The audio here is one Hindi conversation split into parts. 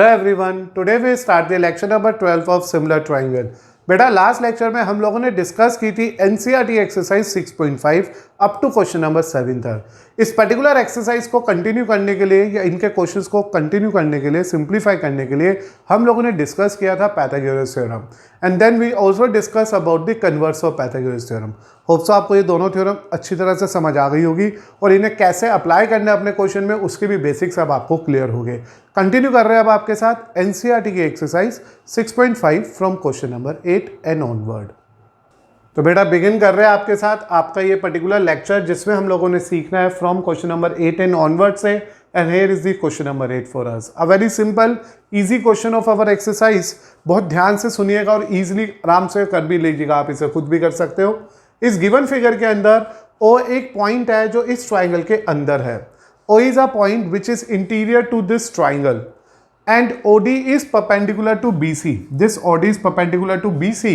Hello everyone, today we start the lecture number 12 of similar triangle. बेटा लास्ट लेक्चर में हम लोगों ने डिस्कस की थी NCERT exercise 6.5 up to question number 7 तक। इस पर्टिकुलर एक्सरसाइज को कंटिन्यू करने के लिए या इनके क्वेश्चंस को कंटिन्यू करने के लिए, सिंप्लीफाई करने के लिए हम लोगों ने डिस्कस किया था Pythagoras theorem and then we also discuss about the converse of Pythagoras theorem. Hope so आपको ये दोनों थ्योरम अच्छी तरह से समझ आ गई होगी और इन्हें कैसे अप्लाई करना है अपने क्वेश्चन में उसके भी बेसिक्स अब आपको क्लियर हो गए। कंटिन्यू कर रहे हैं अब आपके साथ एनसीईआरटी की exercise 6.5 from question number 8 and onward. तो बेटा बिगिन कर रहे हैं आपके साथ आपका ये पर्टिकुलर लेक्चर जिसमें हम लोगों ने सीखना है from question number 8 and onward से। And here is the question number 8 for us, a very simple easy question of our exercise. बहुत ध्यान से सुनिएगा और इजीली आराम से कर भी लीजिएगा, आप इसे खुद भी कर सकते हो। इस गिवन फिगर के अंदर ओ एक पॉइंट है जो इस ट्राइंगल के अंदर है। O is a point which is interior to this triangle and OD is perpendicular to BC. This OD is perpendicular to BC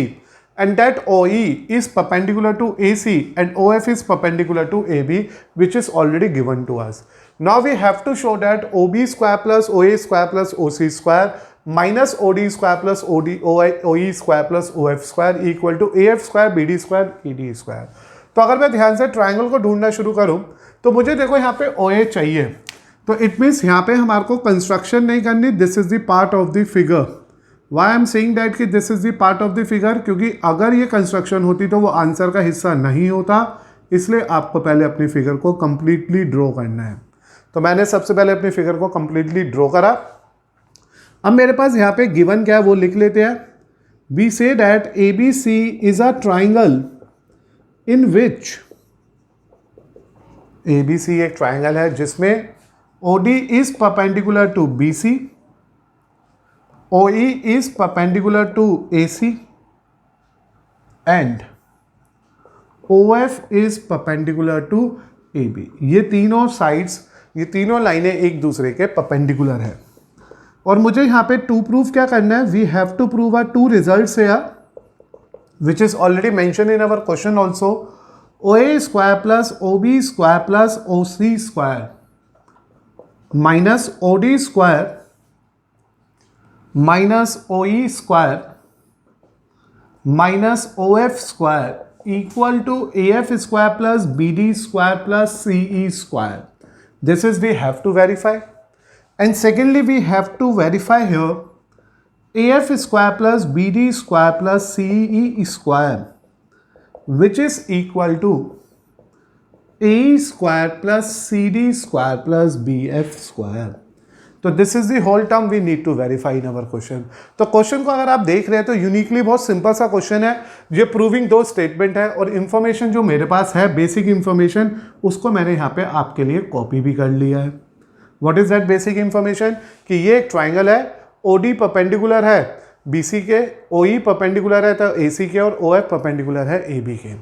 and that OE is perpendicular to AC and OF is perpendicular to AB, which is already given to us. Now we have to show that OB square plus OA square plus OC square minus OD square plus OE square plus OF square equal to AF square BD square ED square. तो अगर मैं ध्यान से ट्राइंगल को ढूंढना शुरू करूं तो मुझे देखो यहाँ पे OA चाहिए, तो इट मीन्स यहाँ पे हमारे को कंस्ट्रक्शन नहीं करनी। This is the part of the figure. Why I am saying that कि this is the part of the figure, क्योंकि अगर ये कंस्ट्रक्शन होती तो वो आंसर का हिस्सा नहीं होता। इसलिए आपको पहले अपनी फिगर को कंप्लीटली ड्रॉ करना है। तो मैंने सबसे पहले अपनी फिगर को कंप्लीटली ड्रॉ करा। अब मेरे पास यहाँ पे गिवन क्या है वो लिख लेते हैं। We say that ABC is a triangle in which ABC एक ट्राइंगल है जिसमें OD is perpendicular to BC, OE is perpendicular to AC and OF is perpendicular to AB। ये तीनों साइड्स, ये तीनों लाइनें एक दूसरे के परपेंडिकुलर है। और मुझे यहाँ पे टू प्रूफ क्या करना है, we have to prove are two results here which is already mention in our question also. OA square plus OB square plus OC square minus OD square minus OE square minus OF square equal to AF square plus BD square plus CE square. This is we have to verify. And secondly we have to verify here AF square plus BD square plus CE square, which is equal to AE square plus CD square plus BF square. तो this is the whole term we need to verify in our question. तो क्वेश्चन को अगर आप देख रहे हैं तो यूनिकली बहुत सिंपल सा क्वेश्चन है। ये प्रूविंग दो स्टेटमेंट है और इन्फॉर्मेशन जो मेरे पास है, बेसिक इन्फॉर्मेशन, उसको मैंने यहाँ पे आपके लिए कॉपी भी कर लिया है। What is that basic information? कि ये एक ट्राइंगल है, OD परपेंडिकुलर है BC के, OE परपेंडिकुलर है तो AC के और OF परपेंडिकुलर है AB के।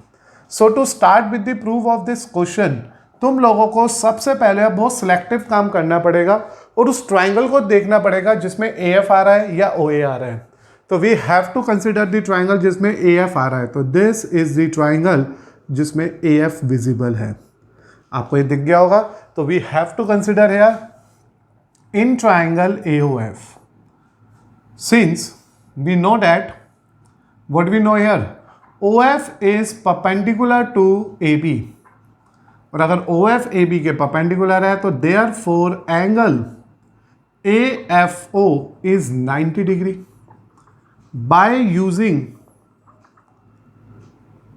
So to start with the proof of this question तुम लोगों को सबसे पहले बहुत सिलेक्टिव काम करना पड़ेगा और उस ट्राइंगल को देखना पड़ेगा जिसमें AF आ रहा है या OA आ रहा है। तो we have to consider the triangle जिसमें AF आ रहा है। तो दिस इज द ट्राइंगल जिसमें AF विजिबल है। आपको ये दिख गया होगा। तो we have to consider here in triangle AOF since we know that what we know here OF is perpendicular to AB, और अगर OF AB के परपेंडिकुलर है तो therefore angle AFO is 90 degree. by using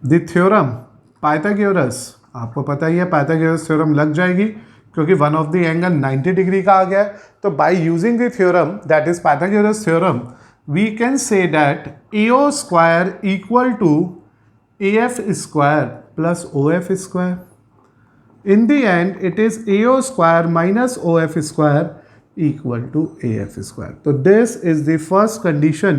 the theorem Pythagoras, आपको पता ही है पाइथागोरस थ्योरम लग जाएगी क्योंकि one of the angle 90 degree का आ गया है। तो by using the theorem that is Pythagoras theorem we can say that AO square equal to AF square plus OF square. In the end, it is AO square minus OF square equal to AF square. So this is the first condition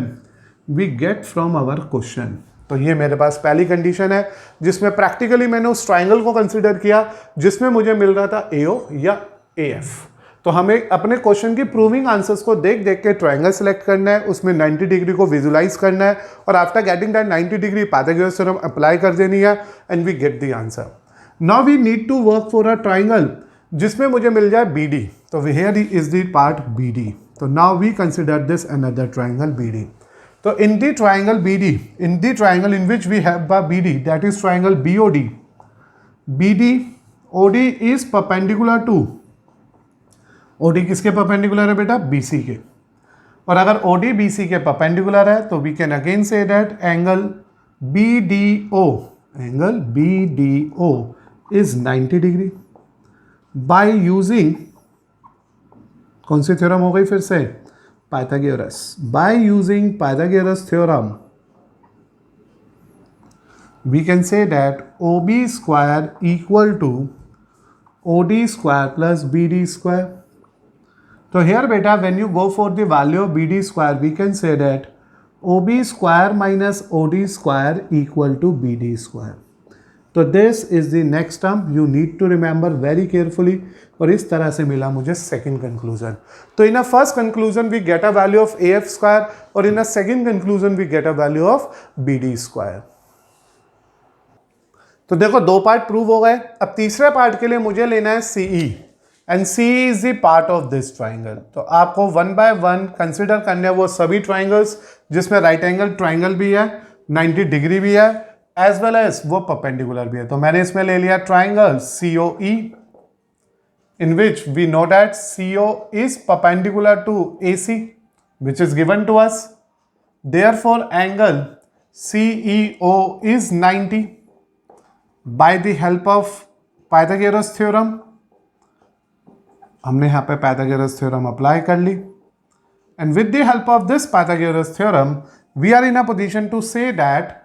we get from our question. तो ये मेरे पास पहली कंडीशन है जिसमें प्रैक्टिकली मैंने उस ट्राइंगल को कंसिडर किया जिसमें मुझे मिल रहा था AO या AF। तो हमें अपने क्वेश्चन की प्रूविंग आंसर्स को देख देख के ट्रायंगल सेलेक्ट करना है, उसमें 90 डिग्री को विजुलाइज करना है और after getting that 90 degree Pythagoras theorem apply कर देनी है and we get the answer. Now we need to work for a triangle जिसमें मुझे मिल जाए BD। तो here is the part BD। तो now we consider this another triangle B D. तो in the triangle BD, in the triangle in which we have BD, that is triangle BOD, BD, OD is perpendicular to, OD किसके परपेंडिकुलर है बेटा? BC के. और अगर OD BC के परपेंडिकुलर है तो we can again say that angle BDO, angle BDO is 90 degree. by using कौन सी थ्योरम हो गई फिर से? Pythagoras. By using Pythagoras theorem, we can say that OB square equal to OD square plus BD square. So here beta, when you go for the value of BD square, we can say that OB square minus OD square equal to BD square. तो this is the next term you need to remember very carefully. और इस तरह से मिला मुझे सेकंड कंक्लूजन. तो in a first conclusion we get a value of AF square और in a second conclusion we get a value of BD square. तो देखो दो पार्ट प्रूव हो गए. अब तीसरे पार्ट के लिए मुझे लेना है CE and CE is the part of this triangle. तो आपको 1 by 1 कंसिडर करने वो सभी ट्राइंगल्स जिसमें राइट एंगल ट्राइंगल भी है, 90 डिग्री भी है, एज वेल एज वो परपेंडिकुलर भी है. तो मैंने इसमें ले लिया triangle COE in which we know that CO is perpendicular to AC which is given to us. Therefore angle CEO is 90. By the help of Pythagoras theorem, हमने यहाँ पे Pythagoras theorem अप्लाई कर ली. And with the help of this Pythagoras theorem, we are in a position to say that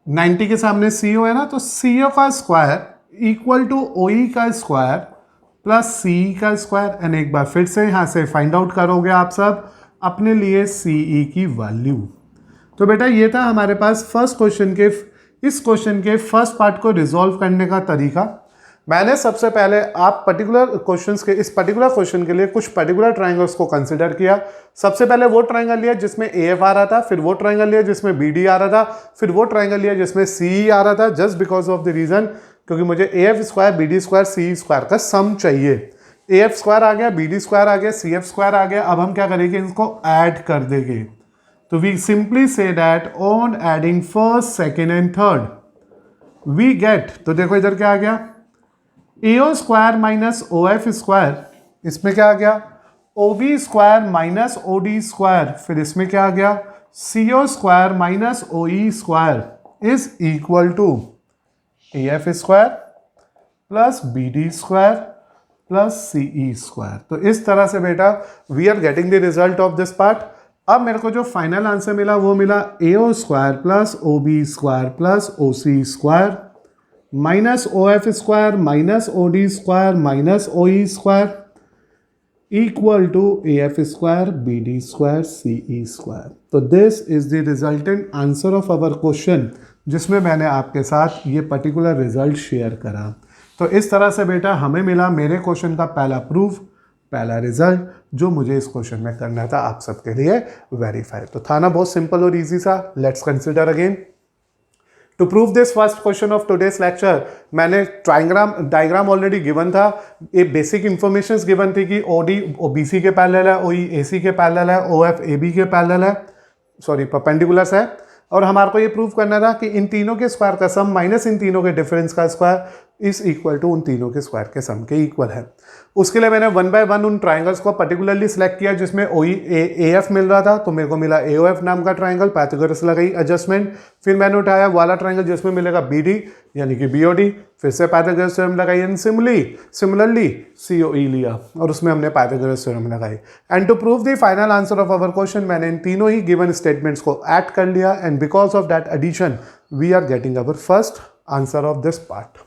90 के सामने CO है ना, तो CO का स्क्वायर इक्वल टू OE का स्क्वायर प्लस CE का स्क्वायर. एंड एक बार फिर से यहाँ से फाइंड आउट करोगे आप सब अपने लिए CE की वैल्यू. तो बेटा ये था हमारे पास फर्स्ट क्वेश्चन के, इस क्वेश्चन के फर्स्ट पार्ट को रिजॉल्व करने का तरीका. मैंने सबसे पहले आप पर्टिकुलर क्वेश्चंस के, इस पर्टिकुलर क्वेश्चन के लिए कुछ पर्टिकुलर ट्राइंगल्स को कंसिडर किया. सबसे पहले वो ट्राइंगल लिया जिसमें AF आ रहा था, फिर वो ट्राइंगल लिया जिसमें BD आ रहा था, फिर वो ट्राइंगल लिया जिसमें CE आ रहा था, just because of the reason क्योंकि मुझे AF square BD square CE square का सम चाहिए. AF स्क्वायर आ गया, BD स्क्वायर आ गया, CF स्क्वायर आ गया. अब हम क्या करेंगे? इनको ऐड कर देंगे. तो we simply say that on adding first second and third we get, तो देखो इधर क्या आ गया? AO square minus OF square, इसमें क्या आ गया? OB square minus OD square, फिर इसमें क्या आ गया? CO square minus OE square is equal to AF square plus BD square plus CE square. तो इस तरह से बेटा we are getting the result of this part. अब मेरे को जो फाइनल आंसर मिला वो मिला AO square plus OB square plus OC square minus OF square minus OD square minus OE square equal to AF square BD square CE square. तो this is the resultant answer of our question जिसमें मैंने आपके साथ ये पर्टिकुलर रिजल्ट शेयर करा. तो इस तरह से बेटा हमें मिला मेरे क्वेश्चन का पहला प्रूफ, पहला रिजल्ट जो मुझे इस क्वेश्चन में करना था आप सबके लिए वेरीफाई. तो था ना बहुत सिंपल और इजी सा. Let's consider again. To prove this first question of today's lecture मैंने डायग्राम ऑलरेडी गिवन था. ये बेसिक इंफॉर्मेशंस गिवन थी कि OD BC के पैरेलल है, OE AC के पैरेलल है, OF AB के पैरेलल है, सॉरी परपेंडिकुलर्स है. और हमारे को ये प्रूव करना था कि इन तीनों के स्क्वायर का सम माइनस इन तीनों के डिफरेंस का स्क्वायर इज इक्वल टू उन तीनों के स्क्वायर के सम के इक्वल है. उसके लिए मैंने 1 by 1 उन ट्राइंगल्स को पर्टिकुलरली सिलेक्ट किया जिसमें AF मिल रहा था, तो मेरे को मिला AOF नाम का ट्राइंगल. पाइथागोरस लगाई एडजस्टमेंट. फिर मैंने उठाया वाला ट्राइंगल जिसमें मिलेगा BD यानी कि BOD. फिर से पाइथागोरस थ्योरम लगाई एंड सिमिलरली COE लिया और उसमें हमने पाइथागोरस थ्योरम लगाई. And to prove the final answer of our question मैंने इन तीनों ही गिवन स्टेटमेंट्स को ऐड कर लिया and because of that addition we are getting our first answer of this part.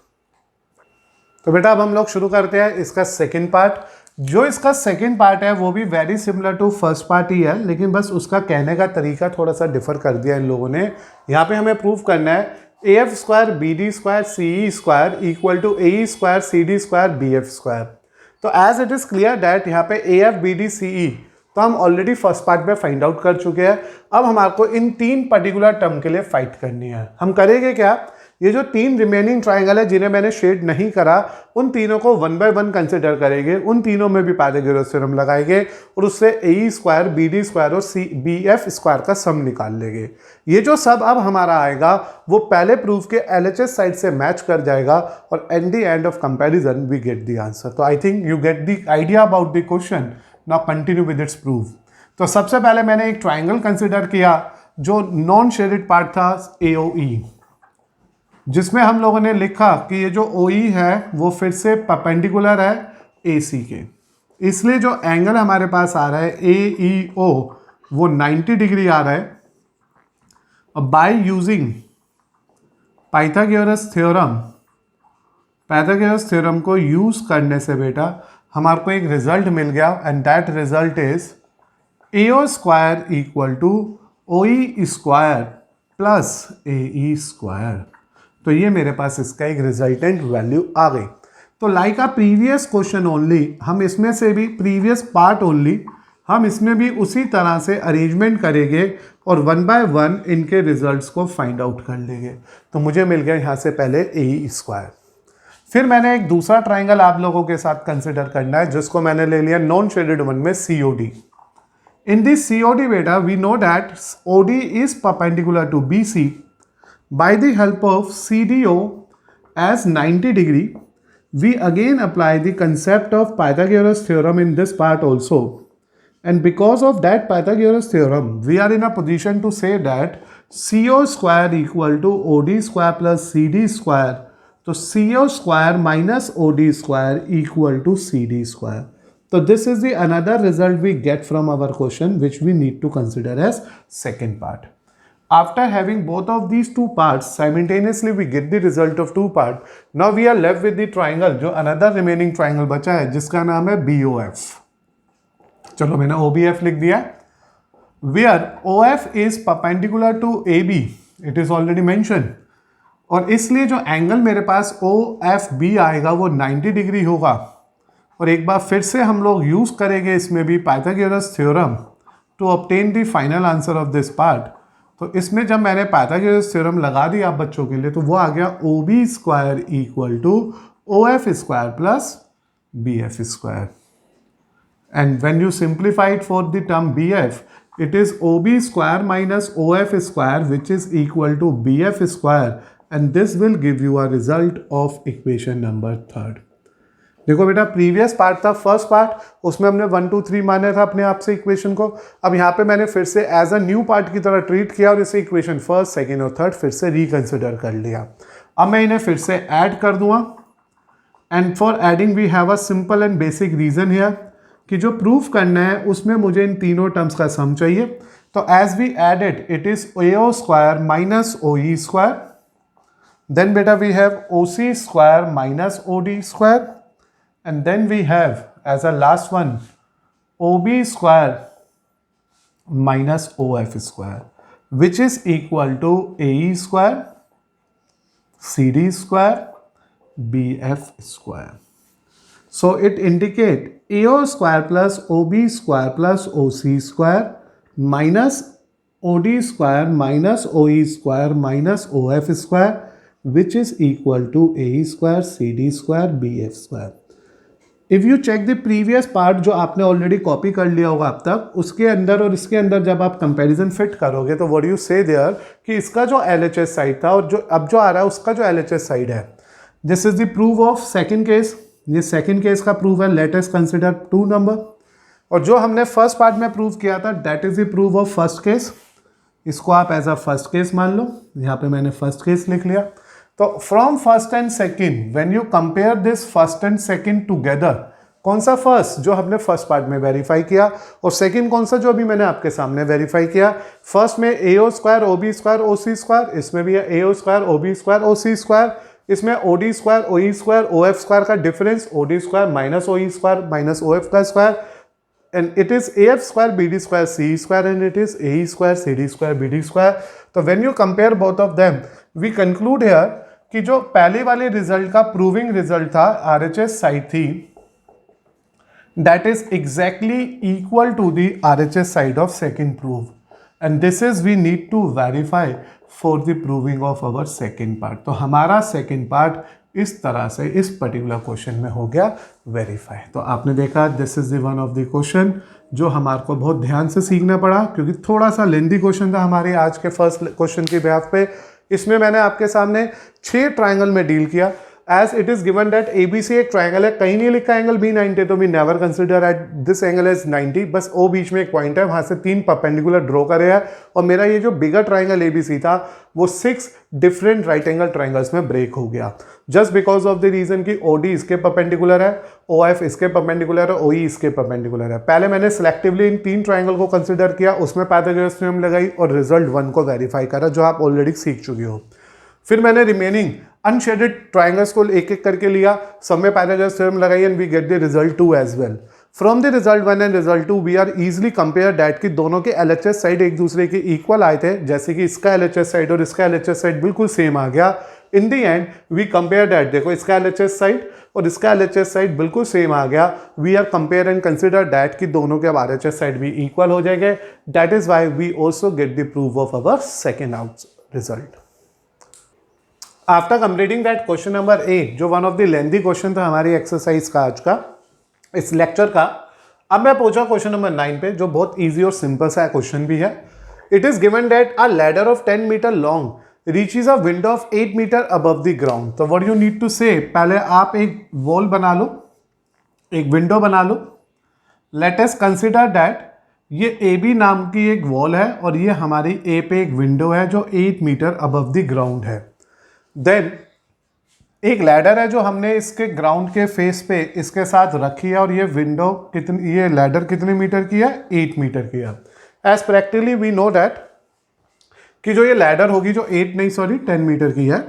तो बेटा अब हम लोग शुरू करते हैं इसका सेकेंड पार्ट. जो इसका सेकेंड पार्ट है वो भी very similar to first part ही है, लेकिन बस उसका कहने का तरीका थोड़ा सा डिफर कर दिया इन लोगों ने. यहाँ पे हमें प्रूव करना है AF square BD square CE square equal to AE square CD square BF square. तो as it is clear that यहाँ पे AF BD CE तो हम ऑलरेडी फर्स्ट पार्ट में फाइंड आउट कर चुके हैं. अब हमारे को इन तीन पर्टिकुलर टर्म के लिए फाइट करनी है. हम करेंगे क्या? ये जो 3 रिमेनिंग ट्राइंगल है जिन्हें मैंने शेड नहीं करा, उन तीनों को 1 बाय 1 कंसिडर करेंगे, उन तीनों में भी पाइथागोरस थ्योरम लगाएंगे और उससे ए स्क्वायर, बी डी स्क्वायर और बी एफ स्क्वायर का सम निकाल लेंगे। ये जो सब अब हमारा आएगा वो पहले प्रूफ के एलएचएस साइड से मैच कर जाएगा और at the end of comparison we get the answer. तो I think you get the idea about the question. Now continue with its proof. तो सबसे पहले मैंने एक ट्राइंगल कंसिडर किया जो नॉन शेडेड पार्ट था AOE, जिसमें हम लोगों ने लिखा कि ये जो OE है वो फिर से परपेंडिकुलर है AC के, इसलिए जो एंगल हमारे पास आ रहा है AEO वो 90 डिग्री आ रहा है। अब बाय यूजिंग पाइथागोरस थ्योरम को यूज करने से बेटा हमारे को एक रिजल्ट मिल गया and that result is AO square equal to OE square plus AE square. तो ये मेरे पास इसका एक रिजल्टेंट वैल्यू आ गई। तो like a previous question only, हम इसमें से भी प्रीवियस पार्ट ओनली, हम इसमें भी उसी तरह से अरेंजमेंट करेंगे और 1 बाय 1 इनके रिजल्ट्स को फाइंड आउट कर लेंगे। तो मुझे मिल गया यहाँ से पहले AE स्क्वायर। फिर मैंने एक दूसरा ट्राइंगल आप लोगों के साथ कंसिडर करना है जिसको मैंने ले लिया नॉन शेडेड वन में COD। In this COD beta, we know that OD is perpendicular to BC. By the help of CDO as 90 degree, we again apply the concept of Pythagoras theorem in this part also. And because of that Pythagoras theorem, we are in a position to say that CO square equal to OD square plus CD square. So CO square minus OD square equal to CD square. So this is the another result we get from our question which we need to consider as second part. After having both of these two parts simultaneously we get the result of two part. Now we are left with the triangle, जो another remaining triangle बचा है जिसका नाम है BOF। चलो मैंने OBF लिख दिया, where OF is perpendicular to AB, it is already mentioned, और इसलिए जो एंगल मेरे पास OFB आएगा वो 90 डिग्री होगा। और एक बार फिर से हम लोग यूज करेंगे इसमें भी Pythagoras theorem to obtain the final answer of this part. तो इसमें जब मैंने पाइथागोरस थ्योरम लगा दिया आप बच्चों के लिए तो वो आ गया OB square equal to OF square plus BF square. And when you simplified for the term BF, it is OB square minus OF square which is equal to BF square, and this will give you a result of equation number 3rd। देखो बेटा प्रीवियस पार्ट था फर्स्ट पार्ट, उसमें हमने 1 2 3 माना था अपने आप से इक्वेशन को। अब यहाँ पे मैंने फिर से एज अ न्यू पार्ट की तरह ट्रीट किया और इसे इक्वेशन फर्स्ट, सेकंड और थर्ड फिर से रिकंसिडर कर लिया। अब मैं इन्हें फिर से ऐड कर दूंगा and for adding we have a simple and basic reason here कि जो प्रूफ करना है उसमें मुझे इन तीनों टर्म्स का सम चाहिए। तो as we added it is AO square minus OE square, then बेटा we have OC square minus OD square, and then we have as a last one OB square minus OF square which is equal to AE square, CD square, BF square. So it indicate AO square plus OB square plus OC square minus OD square minus OE square minus OF square which is equal to AE square, CD square, BF square. If you check the previous part जो आपने ऑलरेडी कॉपी कर लिया होगा अब तक, उसके अंदर और इसके अंदर जब आप कंपैरिजन फिट करोगे तो व्हाट यू से देयर कि इसका जो LHS साइड था और जो अब जो आ रहा है उसका जो LHS साइड है, this is the proof of second case. ये सेकंड केस का प्रूफ है, लेट अस कंसीडर 2 नंबर। और जो हमने फर्स्ट पार्ट में प्रूव किया था that is the proof of first case, इसको आप एज अ फर्स्ट केस मान लो। यहाँ पे मैंने फर्स्ट केस लिख लिया। तो from first and second when you compare this first and second together, कौन सा फर्स्ट जो हमने फर्स्ट पार्ट में वेरीफाई किया और सेकंड कौन सा जो अभी मैंने आपके सामने वेरीफाई किया। फर्स्ट में AO square OB square OC square, इसमें भी है AO square OB square OC square, इसमें OD square OE square OF square का difference OD square minus OE square minus OF का square, and it is AF square BD square C square and it is AE square CD square BD square. तो when you compare both of them we conclude here कि जो पहले वाले रिजल्ट का प्रूविंग रिजल्ट था RHS साइड थी that is exactly equal to the RHS side of second proof, and this is we need to verify for the proving of our second part. तो हमारा सेकेंड पार्ट इस तरह से इस पर्टिकुलर क्वेश्चन में हो गया वेरीफाई। तो आपने देखा this is the one of the question जो हमारे को बहुत ध्यान से सीखना पड़ा, क्योंकि थोड़ा सा लेंदी क्वेश्चन था हमारे आज के फर्स्ट क्वेश्चन के बिहाफ पे। इसमें मैंने आपके सामने 6 ट्राइंगल में डील किया। As it is given that ABC एक ट्राइंगल है, कहीं नहीं लिखा एंगल B90, तो we never consider at this angle as 90, बस O बीच में एक पॉइंट है, वहां से 3 परपेंडिकुलर ड्रॉ करे है। और मेरा ये जो बिगर ट्राइंगल ABC था वो 6 डिफरेंट राइट एंगल ट्राइंगल्स में ब्रेक हो गया, just because of the reason कि OD इसके परपेंडिकुलर है, OF इसके परपेंडिकुलर है, OE इसके परपेंडिकुलर है। पहले मैंने सिलेक्टिवली इन 3 ट्राइंगल को कंसिडर किया, उसमें पाइथागोरस थ्योरम लगाई और रिजल्ट 1 को वेरीफाई करा, जो आप ऑलरेडी सीख चुके हो। फिर मैंने रिमेनिंग अनशेडेड ट्राइंगल्स को एक एक करके लिया, सब में पाइथागोरस थ्योरम लगाई and we get the result 2 as well. From the result 1 and result 2 we are easily compare that कि दोनों के LHS साइड एक दूसरे के इक्वल आए थे, जैसे कि इसका LHS साइड और इसका LHS साइड बिल्कुल सेम आ गया। In the end we compare that, देखो इसका LHS साइड और इसका LHS साइड बिल्कुल सेम आ गया। We are compare and consider that कि दोनों के RHS साइड भी इक्वल हो जाएंगे। That is why we also get the proof of our second out result. After completing that question number 8, जो one of the lengthy question था हमारी एक्सरसाइज का आज का इस लेक्चर का, अब मैं पहुंचा क्वेश्चन नंबर 9 पे, जो बहुत इजी और सिंपल सा क्वेश्चन भी है। It is given that a ladder of 10 metre long reaches a window of 8 metre above the ground. तो what you need to say, पहले आप एक वॉल बना लो, एक विंडो बना लो। लेट अस कंसिडर दैट ये AB नाम की एक वॉल है और ये हमारी A पे एक विंडो है जो 8 मीटर अबव द ग्राउंड है। देन एक लैडर है जो हमने इसके ग्राउंड के फेस पे इसके साथ रखी है, और ये विंडो कितनी, ये लैडर कितने मीटर की है, 8 मीटर की है। As practically we know that कि जो ये लैडर होगी जो 10 मीटर की है,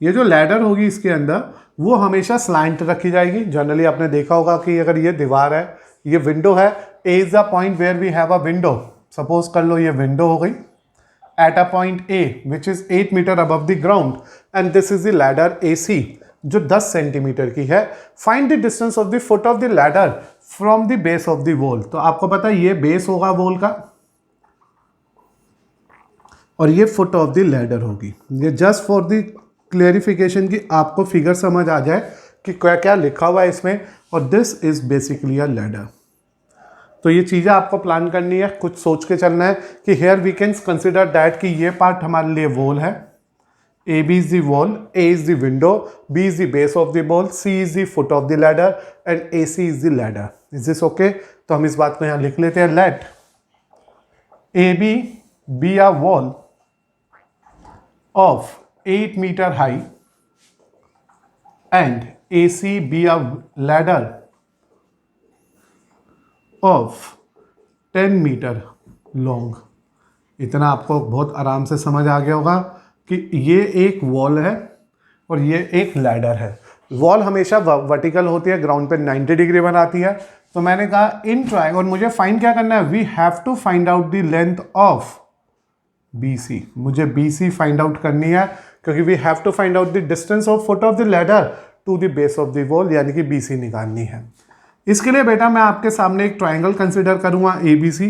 ये जो लैडर होगी इसके अंदर वो हमेशा स्लैंट रखी जाएगी। जनरली आपने देखा होगा कि अगर ये दीवार है, ये विंडो है, A is the point where we have a window, suppose कर लो ये विंडो हो गई at a point A which is 8 meter above the ground and this is the ladder AC जो 10 सेंटीमीटर की है। Find the distance of the foot of the ladder from the base of the wall। तो आपको पता है ये बेस होगा वॉल का और ये फुट ऑफ द लैडर होगी। ये जस्ट फॉर द क्लियरिफिकेशन कि आपको फिगर समझ आ जाए कि क्या क्या लिखा हुआ है इसमें, और this is basically a ladder. तो ये चीज़ें आपको प्लान करनी है, कुछ सोच के चलना है कि here we can consider that कि ये पार्ट हमारे लिए वॉल है, AB is the wall, A is the window, B is the base of the wall, C is the foot of the ladder and AC is the ladder. Is this okay? तो हम इस बात को यहाँ लिख लेते हैं। Let AB be a wall of 8 metre high and AC be a ladder of 10 metre long. इतना आपको बहुत आराम से समझ आ गया होगा कि ये एक वॉल है और ये एक लैडर है। वॉल हमेशा वर्टिकल होती है, ग्राउंड पे 90 डिग्री बनाती है। तो मैंने कहा इन ट्रायंगल, और मुझे फाइंड क्या करना है, we have to find out the length of BC। मुझे BC फाइंड आउट करनी है क्योंकि we have to find out the distance of foot of the ladder to the base of the wall, यानी कि BC निकालनी है। इसके लिए बेटा मैं आपके सामने एक ट्राइंगल कंसिडर करूंगा ABC,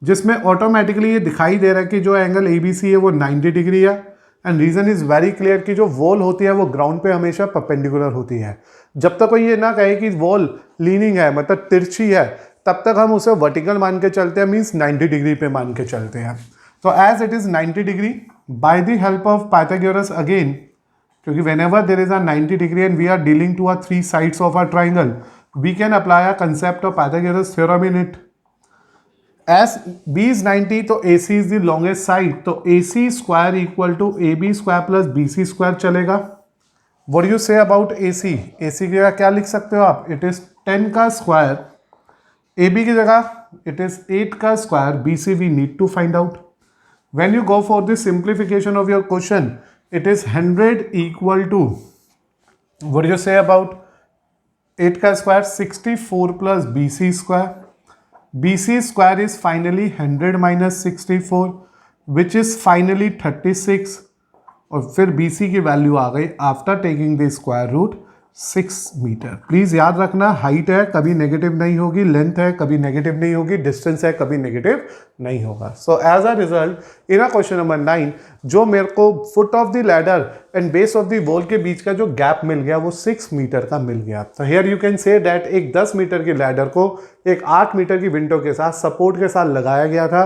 जिसमें ऑटोमेटिकली ये दिखाई दे रहा है कि जो एंगल ABC है वो 90 डिग्री है। And reason is very clear कि जो वॉल होती है वो ग्राउंड पे हमेशा परपेंडिकुलर होती है। जब तक कोई ये ना कहे कि वॉल लीनिंग है, मतलब तिरछी है, तब तक हम उसे वर्टिकल मान के चलते हैं, मीन्स 90 डिग्री पे मान के चलते हैं। तो as it is 90 degree, by the help of Pythagoras again, क्योंकि whenever there is a 90 degree and we are dealing to a 3 sides of a triangle, we can apply a concept of Pythagoras theorem in it. As B is 90, तो AC is the longest side, तो AC square equal to AB square plus BC square चलेगा। What do you say about AC? AC की जगह क्या लिख सकते हो आप? It is 10 का स्क्वायर, AB की जगह it is 8 का square, BC we need to find out. When you go for the simplification of your question, it is 100 equal to, what do you say about 8 का square, 64 plus BC square. BC square is finally 100 minus 64 which is finally 36, और फिर BC की वैल्यू आ गई after taking the square root 6 metre. Please याद रखना, हाइट है कभी नेगेटिव नहीं होगी, लेंथ है कभी नेगेटिव नहीं होगी, डिस्टेंस है कभी नेगेटिव नहीं होगा। So as a result in a question number 9 जो मेरे को foot of the ladder and base of the wall के बीच का जो गैप मिल गया वो 6 मीटर का मिल गया। तो here you can say that एक 10 मीटर की लैडर को एक 8 मीटर की विंडो के साथ सपोर्ट के साथ लगाया गया था।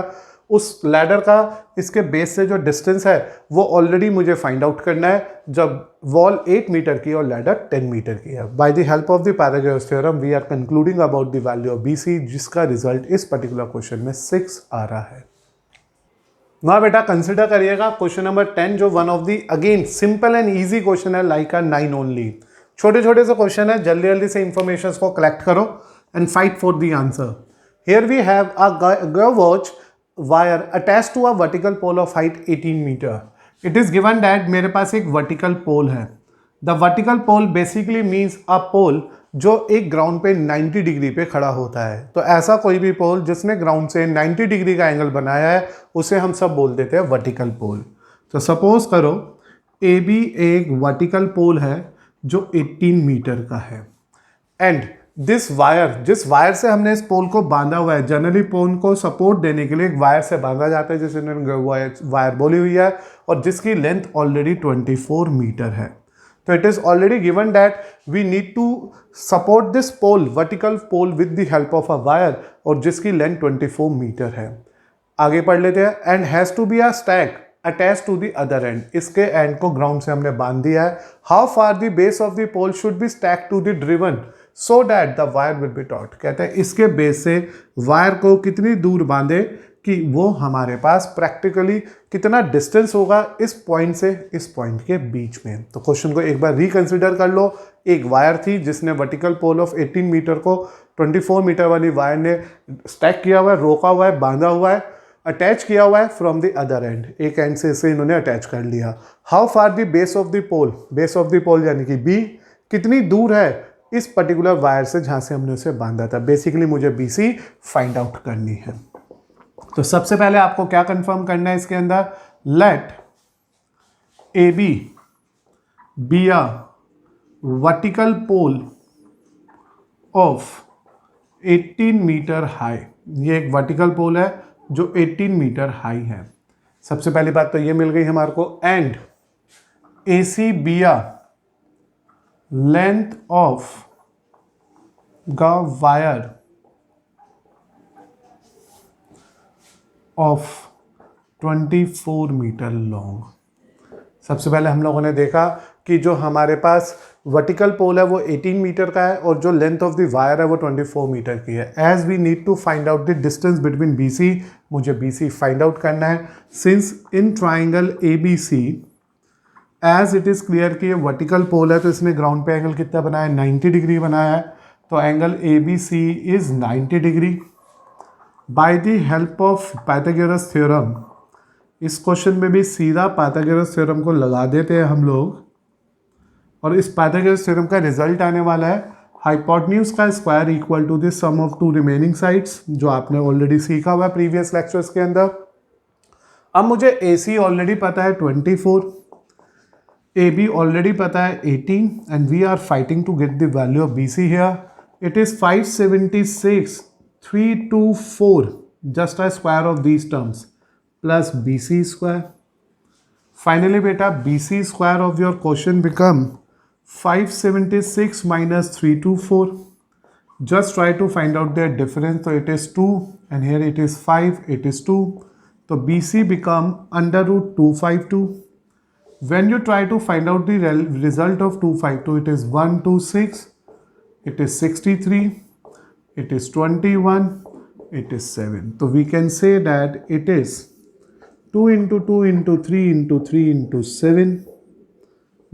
उस लैडर का इसके बेस से जो डिस्टेंस है वो ऑलरेडी मुझे फाइंड आउट करना है, जब वॉल 8 मीटर की और लैडर 10 मीटर की है। By the help of the Pythagoras theorem we are concluding about the value of BC, जिसका रिजल्ट इस पर्टिकुलर क्वेश्चन में 6 आ रहा है। ना बेटा कंसिडर करिएगा क्वेश्चन नंबर 10 जो one of the again simple and easy question है, लाइक अ 9 ओनली। छोटे छोटे से क्वेश्चन है, जल्दी जल्दी से इंफॉर्मेशन को कलेक्ट करो and fight for the answer. Here we have a gauge wire attached to a vertical pole of height 18 meter. It is given that मेरे पास एक vertical pole है। The vertical pole basically means a pole जो एक ग्राउंड पे 90 डिग्री पे खड़ा होता है। तो ऐसा कोई भी पोल जिसने ग्राउंड से 90 डिग्री का एंगल बनाया है उसे हम सब बोल देते हैं वर्टिकल पोल। तो सपोज करो AB एक वर्टिकल पोल है जो 18 मीटर का है एंड दिस वायर, जिस वायर से हमने इस पोल को बांधा हुआ है, जनरली पोल को सपोर्ट देने के लिए एक वायर से बांधा जाता है जिसे वायर बोली हुई है और जिसकी लेंथ ऑलरेडी 24 मीटर है। तो it is already given that we need to support this pole, vertical pole, with the help of a wire और जिसकी लेंथ 24 मीटर है। आगे पढ़ लेते हैं। And has to be a stack attach to the other end, इसके एंड को ग्राउंड से हमने बांध दिया है। How far the base of the pole should be stack to the driven so that the wire will be taut. कहते हैं इसके बेस से वायर को कितनी दूर बांधे कि वो हमारे पास प्रैक्टिकली कितना डिस्टेंस होगा इस पॉइंट से इस पॉइंट के बीच में। तो क्वेश्चन को एक बार रिकंसिडर कर लो। एक वायर थी जिसने वर्टिकल पोल ऑफ 18 मीटर को 24 मीटर वाली वायर ने स्टैक किया हुआ है, रोका हुआ है, बांधा हुआ है, अटैच किया हुआ है फ्रॉम द अदर एंड। एक एंड से इसे इन्होंने अटैच कर लिया। How far the base of the pole, base of the pole यानी कि B कितनी दूर है इस पर्टिकुलर वायर से जहां से हमने उसे बांधा था। बेसिकली मुझे BC फाइंड आउट करनी है। तो सबसे पहले आपको क्या कंफर्म करना है इसके अंदर, let AB be a vertical pole of 18 metre high. ये एक वर्टिकल पोल है जो 18 मीटर हाई है। सबसे पहली बात तो ये मिल गई हमारे को। And AC be a length of the wire of 24 metre long. सबसे पहले हम लोगों ने देखा कि जो हमारे पास वर्टिकल पोल है वो 18 मीटर का है और जो लेंथ ऑफ द वायर है वो 24 मीटर की है। As we need to find out the distance between BC, मुझे BC फाइंड आउट करना है। Since in triangle ABC as it is clear कि ये वर्टिकल पोल है तो इसने ग्राउंड पे एंगल कितना बनाया है, 90 डिग्री बनाया है। तो angle ABC is 90 degree. By the help of Pythagoras theorem, इस क्वेश्चन में भी सीधा पाइथागोरस थ्योरम को लगा देते हैं हम लोग और इस पाइथागोरस थ्योरम का रिजल्ट आने वाला है हाइपोटेन्यूज का square equal to the sum of two remaining sides, जो आपने ऑलरेडी सीखा हुआ है प्रीवियस लेक्चर्स के अंदर। अब मुझे AC ऑलरेडी पता है 24, AB ऑलरेडी पता है 18 and we are fighting to get the value of BC here. It is 576 324 just a square of these terms plus BC square. Finally बेटा BC square of your question become 576 minus 324. Just try to find out their difference. So it is 2 and here it is 5, it is 2. So BC become under root 252. When you try to find out the result of 252, it is 126, it is 63, it is 21, it is 7. So we can say that it is 2 into 2 into 3 into 3 into 7.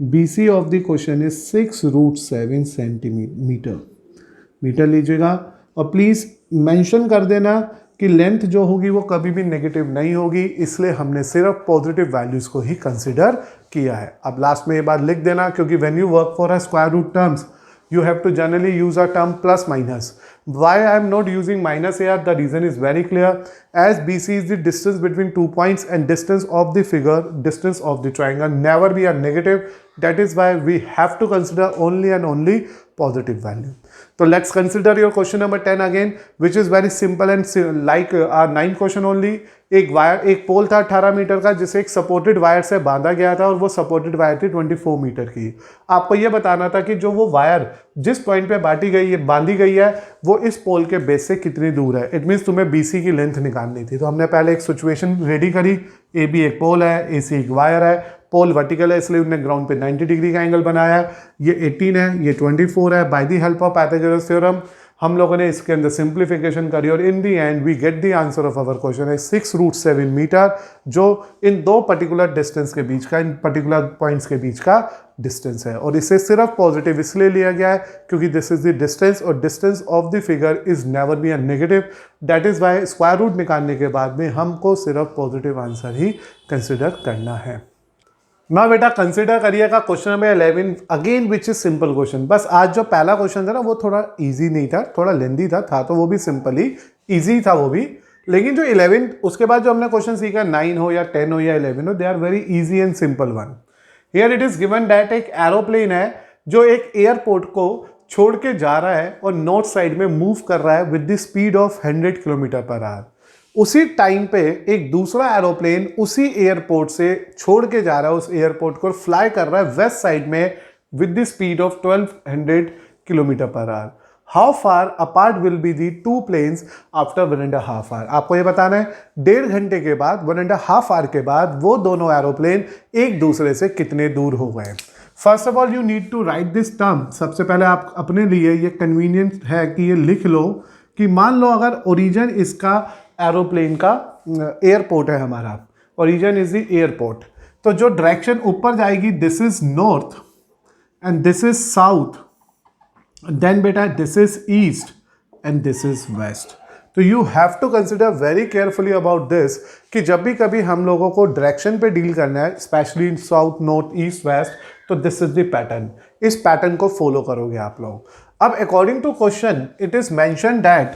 BC of the question is 6 root 7 centimetre. Metre लीजिएगा और प्लीज़ मेंशन कर देना कि लेंथ जो होगी वो कभी भी नेगेटिव नहीं होगी, इसलिए हमने सिर्फ पॉजिटिव वैल्यूज़ को ही कंसिडर किया है। अब लास्ट में ये बात लिख देना, क्योंकि when you work for a square root terms you have to generally use a term plus minus. Why I am not using minus here? The reason is very clear. As BC is the distance between 2 points and distance of the figure, distance of the triangle never be a negative. That is why we have to consider only and only positive value. So let's consider your question number 10 again, which is very simple and like our 9th question only. एक पोल था 18 मीटर का जिसे एक सपोर्टेड वायर से बांधा गया था और वो सपोर्टेड वायर थी 24 मीटर की। आपको ये बताना था कि जो वो वायर जिस पॉइंट पे बांधी गई है वो इस पोल के बेस से कितनी दूर है। इट मीन्स तुम्हें BC की लेंथ निकालनी थी। तो हमने पहले एक सिचुएशन रेडी करी। AB एक पोल है, AC एक वायर है। पोल वर्टिकल है इसलिए उन्होंने ग्राउंड पे 90 डिग्री का एंगल बनाया है। ये 18 है, ये 24 है। By the help of Pythagoras theorem हम लोगों ने इसके अंदर सिंप्लीफिकेशन करी और in the end we get the answer of our question है 6√7 मीटर, जो इन दो पर्टिकुलर डिस्टेंस के बीच का, इन पर्टिकुलर पॉइंट्स के बीच का डिस्टेंस है। और इसे सिर्फ पॉजिटिव इसलिए लिया गया है क्योंकि दिस इज द डिस्टेंस और distance of the figure is never be a negative. That is why square root निकालने के बाद में हमको सिर्फ पॉजिटिव आंसर ही कंसिडर करना है। ना बेटा कंसिडर करिएगा question number 11 again which is simple question. बस आज जो पहला क्वेश्चन था ना वो थोड़ा इजी नहीं था, थोड़ा लेंदी था तो वो भी सिंपल ही इजी था वो भी। लेकिन जो 11 उसके बाद जो हमने क्वेश्चन सीखा 9 हो या 10 हो या 11 हो, they are very easy and simple one. Here it is given that एक एरोप्लेन है जो एक एयरपोर्ट को छोड़ के जा रहा है और नॉर्थ साइड में मूव कर रहा है with the speed of 100 kilometre per our. उसी टाइम पे एक दूसरा एरोप्लेन उसी एयरपोर्ट से छोड़ के जा रहा है, उस एयरपोर्ट को फ्लाई कर रहा है वेस्ट साइड में with the speed of 1200 kilometre per hour. How far apart will be the two planes after 1.5 hour. आपको ये बताना है 1.5 घंटे के बाद, 1.5 आवर के बाद वो दोनों एरोप्लेन एक दूसरे से कितने दूर हो गए। First of all you need to write this term. सबसे पहले आप अपने लिए ये कन्वीनियंट है कि ये लिख लो कि मान लो अगर ओरिजिन इसका एरोप्लेन का एयरपोर्ट है, हमारा ओरिजिन इज द एयरपोर्ट, तो जो डायरेक्शन ऊपर जाएगी this is north and this is south, then बेटा this is east and this is west. तो you have to consider very carefully about this कि जब भी कभी हम लोगों को डायरेक्शन पे डील करना है, specially in south, north, east, west, तो दिस इज द पैटर्न। इस पैटर्न को फॉलो करोगे आप लोग। अब according to question it is mention that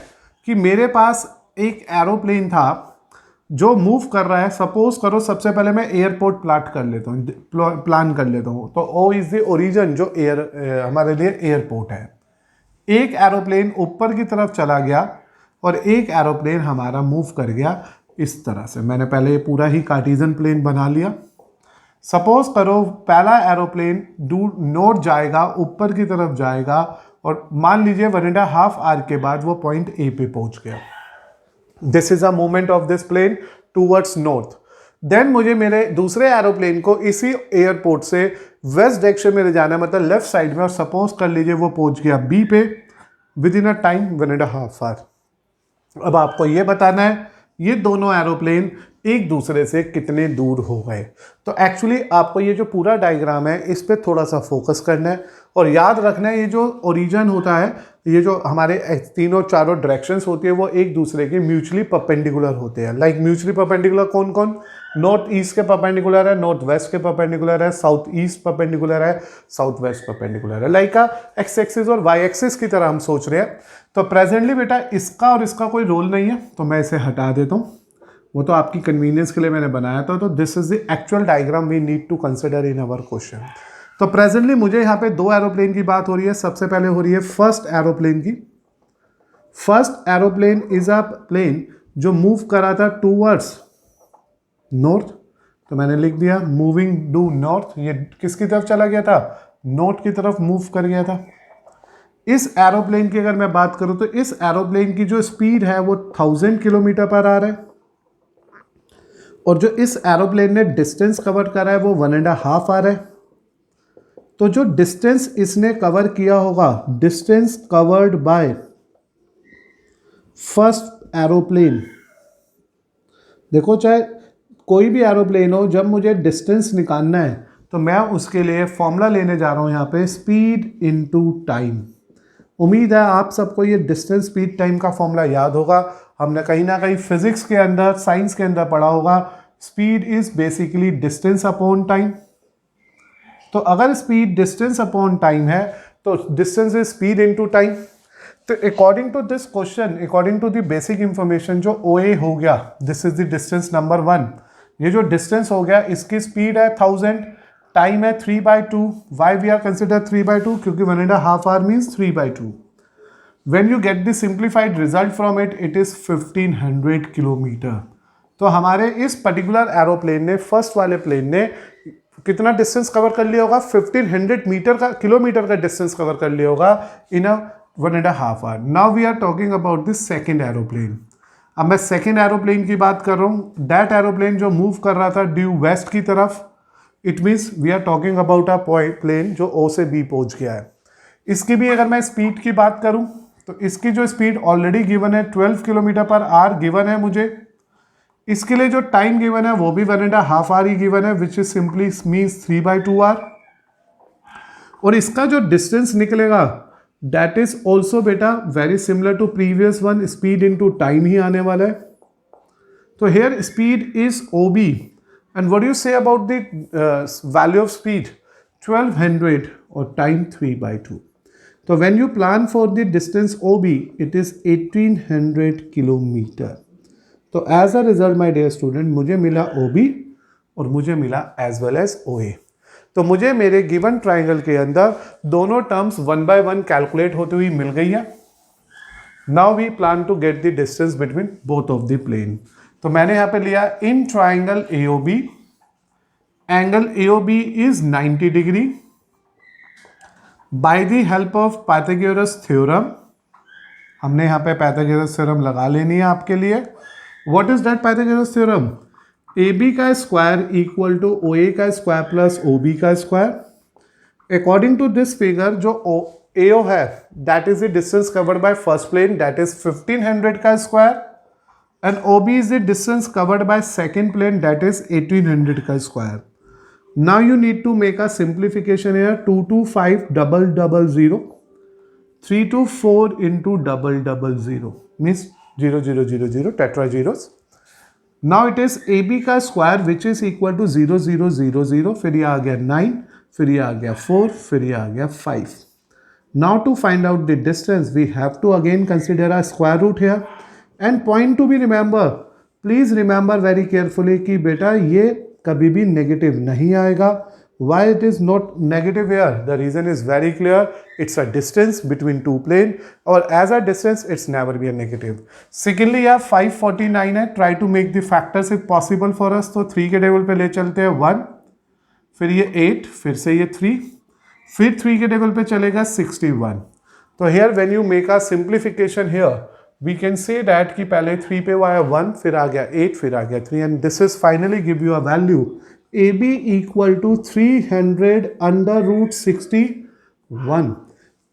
कि मेरे पास एक एरोप्लेन था जो मूव कर रहा है। सपोज करो सबसे पहले मैं एयरपोर्ट प्लान कर लेता हूँ। तो ओ इज द ओरिजिन जो हमारे लिए एयरपोर्ट है। एक एरोप्लेन ऊपर की तरफ चला गया और एक एरोप्लेन हमारा मूव कर गया इस तरह से। मैंने पहले ये पूरा ही कार्टेशियन प्लेन बना लिया। सपोज करो पहला एरोप्लेन नॉर्थ जाएगा, ऊपर की तरफ जाएगा और मान लीजिए 1.5 आवर के बाद वो पॉइंट ए पे पहुंच गया। This is a movement of this plane towards north. Then मुझे मेरे दूसरे एरोप्लेन को इसी एयरपोर्ट से वेस्ट डायरेक्शन में ले जाना है, मतलब लेफ्ट साइड में, और सपोज कर लीजिए वो पहुंच गया बी पे within a time 1.5 hour. अब आपको ये बताना है ये दोनों एरोप्लेन एक दूसरे से कितने दूर हो गए। तो एक्चुअली आपको ये जो पूरा डायग्राम है इस पर थोड़ा सा फोकस करना है और याद रखना है ये जो ओरिजिन होता है, ये जो हमारे तीनों चारों डायरेक्शंस होती है वो एक दूसरे के म्यूचुअली परपेंडिकुलर होते हैं। लाइक म्यूचुअली परपेंडिकुलर कौन कौन? नॉर्थ ईस्ट के परपेंडिकुलर है, नॉर्थ वेस्ट के परपेंडिकुलर है, साउथ ईस्ट परपेंडिकुलर है, साउथ वेस्ट परपेंडिकुलर है। लाइक का एक्स एक्सिस और वाई एक्सिस की तरह हम सोच रहे हैं। तो प्रेजेंटली बेटा इसका और इसका कोई रोल नहीं है तो मैं इसे हटा देता हूँ, वो तो आपकी कन्वीनियंस के लिए मैंने बनाया था। तो this is the actual diagram we need to consider in our question. तो प्रेजेंटली मुझे यहाँ पे दो एरोप्लेन की बात हो रही है। सबसे पहले हो रही है फर्स्ट एरोप्लेन की। First aeroplane is a plane जो मूव करा था टूवर्ड्स नॉर्थ, तो मैंने लिख दिया मूविंग डू नॉर्थ। ये किसकी तरफ चला गया था? नॉर्थ की तरफ मूव कर गया था। इस एरोप्लेन की अगर मैं बात करूं तो इस एरोप्लेन की जो स्पीड है वो 1000 किलोमीटर पर आ रहा है और जो इस एरोप्लेन ने डिस्टेंस कवर करा है वो 1.5 आवर है। तो जो डिस्टेंस इसने कवर किया होगा, distance covered by first aeroplane, देखो चाहे कोई भी एरोप्लेन हो, जब मुझे डिस्टेंस निकालना है तो मैं उसके लिए फॉर्मूला लेने जा रहा हूं यहाँ पे स्पीड इनटू टाइम। उम्मीद है आप सबको ये डिस्टेंस स्पीड टाइम का फॉर्मूला याद होगा। हमने कहीं ना कहीं फिजिक्स के अंदर, साइंस के अंदर पढ़ा होगा। Speed is basically distance upon time. तो अगर स्पीड डिस्टेंस अपॉन टाइम है तो distance is speed into time. तो according to this question, according to the basic information, जो OA हो गया, this is the distance number 1, ये जो डिस्टेंस हो गया इसकी स्पीड है 1000, टाइम है 3/2। Why we are consider 3/2? क्योंकि 1.5 hour means 3/2। When you get the simplified result from it, it is 1500 kilometre. तो हमारे इस पर्टिकुलर एरोप्लेन ने, फर्स्ट वाले प्लेन ने कितना डिस्टेंस कवर कर लिया होगा? 1500 मीटर का, किलोमीटर का डिस्टेंस कवर कर लिया होगा in a 1.5 hour. Now we are talking about this second aeroplane. अब मैं सेकेंड एरोप्लेन की बात कर रहा हूँ। दैट एरोप्लेन जो मूव कर रहा था ड्यू वेस्ट की तरफ, it means we are talking about a plane जो O से B पहुंच गया है। इसकी भी अगर मैं स्पीड की बात करूं तो इसकी जो स्पीड ऑलरेडी गिवन है 12 किलोमीटर पर आवर गिवन है मुझे। इसके लिए जो टाइम गिवन है वो भी 1.5 आवर ही गिवन है, which is simply means 3/2 hour. और इसका जो डिस्टेंस निकलेगा दैट इज ऑल्सो बेटा very similar to previous one, speed into time ही आने वाला है। तो here speed is OB and what you say about the value of speed 1200 और टाइम 3/2। तो when you plan for the distance OB it is 1800 kilometre. तो as a result my dear student मुझे मिला OB और मुझे मिला एज वेल एज OA। तो मुझे मेरे गिवन ट्राइंगल के अंदर दोनों टर्म्स 1 by 1 कैलकुलेट होती हुई मिल गई है। Now we plan to get the distance between both of the plane. तो मैंने यहां पे लिया in triangle AOB, angle AOB is 90 degree by the help of Pythagoras theorem. हमने यहां पे पाइथागोरस थ्योरम लगा लेनी है आपके लिए। What is that Pythagoras theorem? AB का स्क्वायर इक्वल टू OA का स्क्वायर प्लस OB का square. According to this figure जो AO है that is the distance covered by first plane, that is 1500 का square, and OB is the distance covered by second plane, that is 1800 का square. Now you need to make a simplification here. 2 to 5 000, 3 to 4 into 000 means 0 0 0 0 tetra zeros. Now it is AB का square which is equal to 0 0 0 0, फिर ये आ गया 9, फिर ये आ गया 4, फिर ये आ गया 5. Now to find out the distance we have to again consider a square root here. And point to be remember, please remember very carefully कि बेटा ये कभी भी नेगेटिव नहीं आएगा। Why it is not negative here? The reason is very clear, it's a distance between two plane और as a distance it's never be a negative. Secondly यार 549 है, try to make the factors if possible for us. तो 3 के टेबल पे ले चलते हैं 1, फिर ये 8, फिर से ये 3, फिर 3 के टेबल पे चलेगा 61। तो here when you make a simplification here we can say that कि पहले 3 पे आया 1, फिर आ गया 8, फिर आ गया 3, and this is finally give you a value AB equal to 300 under root 61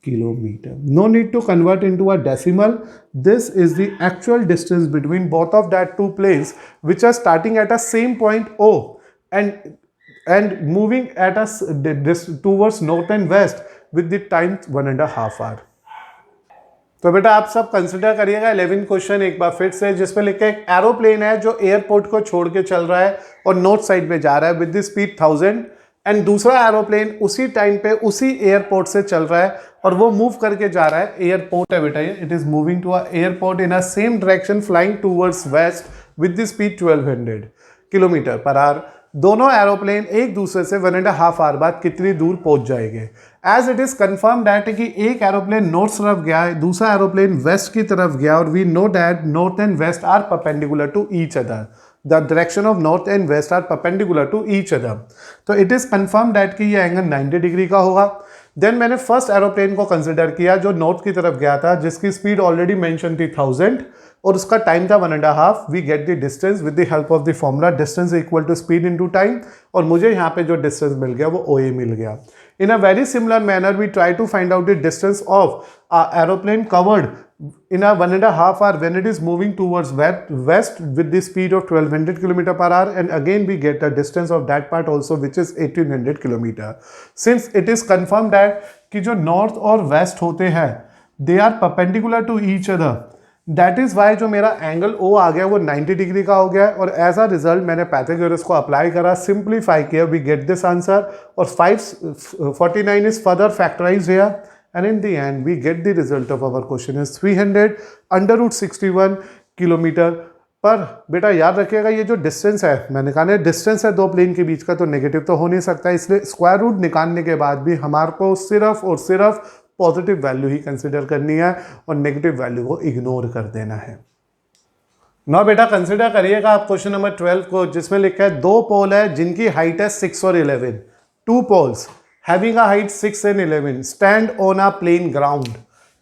kilometer. No need to convert into a decimal. This is the actual distance between both of that two planes which are starting at a same point O and moving at us towards north and west with the time 1.5 hour. तो बेटा आप सब कंसिडर करिएगा 11 क्वेश्चन एक बार फिर से, जिसमें लिखा है एक एरोप्लेन है जो एयरपोर्ट को छोड़ के चल रहा है और नॉर्थ साइड पे जा रहा है विद द स्पीड 1000, एंड दूसरा एरोप्लेन उसी टाइम पे उसी एयरपोर्ट से चल रहा है और वो मूव करके जा रहा है, एयरपोर्ट है बेटा ये, it is moving to a airport in a same direction flying towards west with the speed 1200 kilometre per hour. दोनों एरोप्लेन एक दूसरे से 1.5 आवर बाद कितनी दूर पहुंच जाएंगे? As it is confirm that कि एक एरोप्लेन नॉर्थ तरफ गया है, दूसरा एरोप्लेन वेस्ट की तरफ गया, और we know that north and west are perpendicular to each other, the direction of north and west are perpendicular to each other. तो इट इज कंफर्म दैट कि ये एंगल 90 डिग्री का होगा। देन मैंने फर्स्ट एरोप्लेन को कंसिडर किया जो नॉर्थ की तरफ गया था, जिसकी स्पीड ऑलरेडी मेंशन थी 1000 और उसका टाइम था 1.5। We get the distance with the help of the formula, distance equal to speed into time, और मुझे यहाँ पे जो डिस्टेंस मिल गया वो OA मिल गया। In a very similar manner, we try to find out the distance of aeroplane covered in a 1.5 hour when it is moving towards west with the speed of 1200 km per hour, and again we get the distance of that part also which is 1800 km. Since it is confirmed that कि जो north और west होते हैं they are perpendicular to each other, that is why जो मेरा एंगल O आ गया वो 90 डिग्री का हो गया है, और एज अ रिजल्ट मैंने पाइथागोरस को अप्लाई करा, सिंप्लीफाई किया, वी गेट दिस आंसर, और 549 is further factorise here and in the end we get the result of our question is 300 under root 61 kilometre. पर बेटा याद रखिएगा ये जो डिस्टेंस है, मैंने कहा ना डिस्टेंस है दो प्लेन के बीच का, तो नेगेटिव तो हो नहीं सकता, इसलिए स्क्वायर रूट निकालने के बाद भी हमारे को सिर्फ और सिर्फ पॉजिटिव वैल्यू ही कंसिडर करनी है और नेगेटिव वैल्यू को इग्नोर कर देना है। ना बेटा कंसिडर करिएगा आप क्वेश्चन नंबर 12 को, जिसमें लिखा है दो पोल है जिनकी हाइट है 6 और 11। Two poles having a height 6 and 11 stand on a plane ground.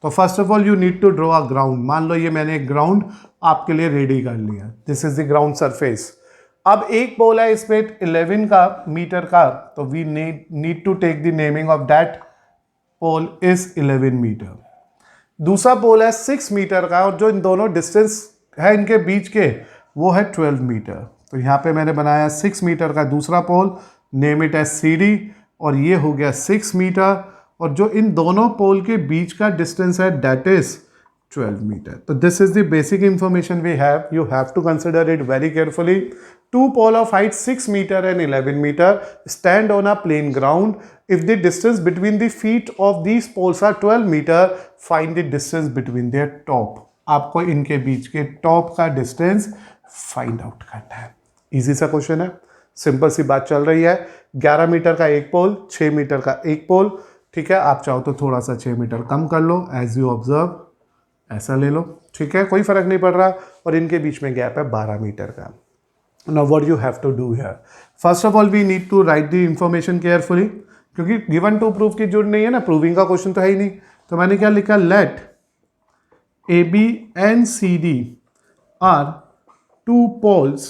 तो first of all you need to draw a ground. मान लो ये मैंने एक ग्राउंड आपके लिए रेडी कर लिया, this is the ground surface. अब एक पोल है इसमें 11 का मीटर का, तो we need to take the naming of that pole is 11 metre. दूसरा पोल है 6 मीटर का और जो इन दोनों डिस्टेंस है इनके बीच के वो है 12 मीटर। तो यहाँ पे मैंने बनाया 6 मीटर का दूसरा पोल, नेम इट एज CD, और ये हो गया 6 मीटर, और जो इन दोनों पोल के बीच का डिस्टेंस है दैट इज 12 मीटर। तो this is the basic information we have, you have to consider it very carefully. Two pole of height 6 meter and 11 meter stand on a plain ground. If the distance between the feet of these poles are 12 meter, find the distance between their top. आपको इनके बीच के टॉप का डिस्टेंस फाइंड आउट करना है। इजी सा क्वेश्चन है, सिंपल सी बात चल रही है। 11 मीटर का एक पोल, 6 मीटर का एक पोल, ठीक है। आप चाहो तो थोड़ा सा 6 मीटर कम कर लो, एज यू ऑब्जर्व ऐसा ले लो, ठीक है, कोई फर्क नहीं पड़ रहा। और इनके बीच में गैप है 12 मीटर का। Now what you have to do here? First of all we need to write the information carefully, क्योंकि given to prove की जरूरत नहीं है ना, प्रूविंग का क्वेश्चन तो है ही नहीं। तो मैंने क्या लिखा, let AB and CD are two poles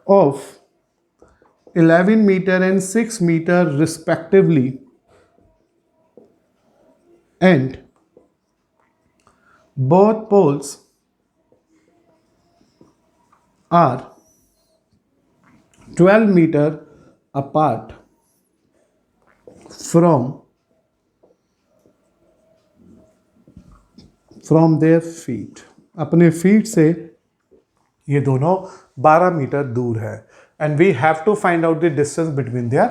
of 11 meter and 6 meter respectively, and both poles are 12 meter apart from their feet. अपने फीट से ये दोनों 12 मीटर दूर है, and we have to find out the distance between their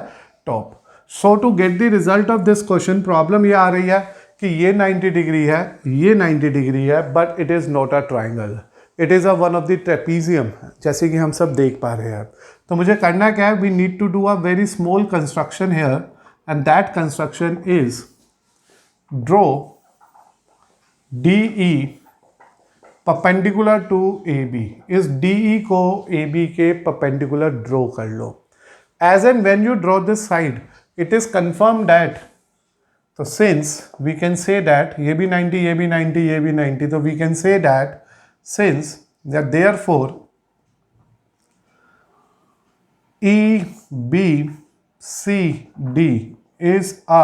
top. So to get the result of this question, problem ये आ रही है कि ये 90 डिग्री है, ये 90 डिग्री है, but it is not a triangle. It is one of the trapezium, जैसे कि हम सब देख पा रहे हैं। तो मुझे करना क्या है, we need to do a very small construction here, and that construction is draw DE perpendicular to AB। इस DE को AB के परपेंडिकुलर ड्रॉ कर लो। As and when you draw this side it is confirm that, तो since we can say that ये भी 90, ये भी 90, ये भी 90, तो we can say that since that therefore EBCD is a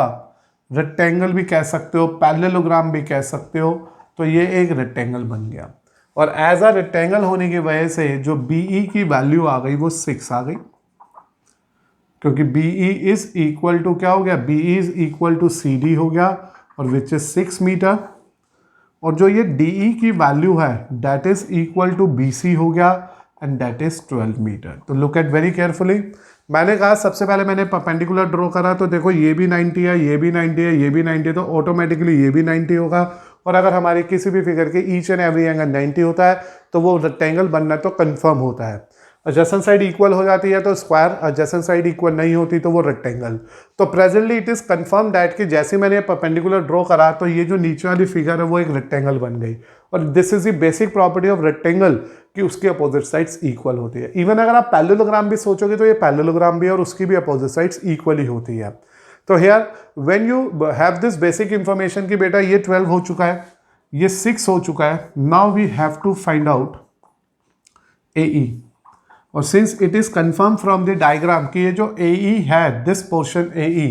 rectangle भी कह सकते हो, पैरेललोग्राम भी कह सकते हो। तो ये एक रेक्टेंगल बन गया, और एज अ रेक्टेंगल होने की वजह से जो BE की वैल्यू आ गई वो 6 आ गई, क्योंकि BE इज इक्वल टू क्या हो गया, BE is equal to CD हो गया, और विच इज 6 मीटर। और जो ये DE की वैल्यू है that is equal to BC हो गया, एंड दैट इज 12 मीटर। तो लुक एट वेरी केयरफुली। मैंने कहा सबसे पहले मैंने परपेंडिकुलर ड्रॉ करा, तो देखो ये भी 90 है, ये भी 90 है, ये भी 90 है, तो ऑटोमेटिकली ये भी 90 होगा। और अगर हमारे किसी भी फिगर के ईच एंड एवरी एंगल 90 होता है तो वो रेक्टेंगल बनना तो कंफर्म होता है। एडजेसेंट साइड इक्वल हो जाती है तो स्क्वायर, एडजेसेंट साइड इक्वल नहीं होती तो वो रेक्टेंगल। तो presently it is confirm that कि जैसे मैंने परपेंडिकुलर ड्रॉ करा तो ये जो नीचे वाली फिगर है वो एक रेक्टेंगल बन गई। और this is the basic property of rectangle कि उसकी अपोजिट साइड्स इक्वल होती है। इवन अगर आप पैरेललोग्राम भी सोचोगे तो ये पैरेललोग्राम भी है और उसकी भी अपोजिट साइड्स इक्वल ही होती है। तो here when you have this basic information कि बेटा ये 12 हो चुका है, ये 6 हो चुका है, now we have to find out AE। और since it is confirm from the diagram कि ये जो AE है, this portion AE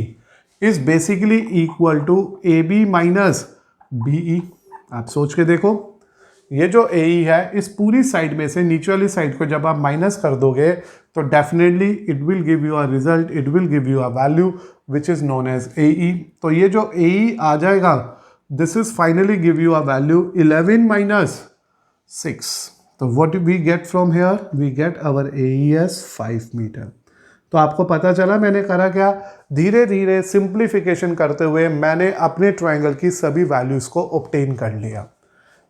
is basically equal to AB minus BE। आप सोच के देखो, ये जो AE है इस पूरी साइड में से नीचे वाली साइड को जब आप माइनस कर दोगे तो definitely it will give you a result, it will give you a value which is known as AE। तो ये जो AE आ जाएगा, this is finally give you a value 11 minus 6। So what we get from here? We get our AE as 5 meter. तो आपको पता चला मैंने करा क्या, धीरे धीरे सिंप्लीफिकेशन करते हुए मैंने अपने ट्राइंगल की सभी वैल्यूज़ को ऑब्टेन कर लिया।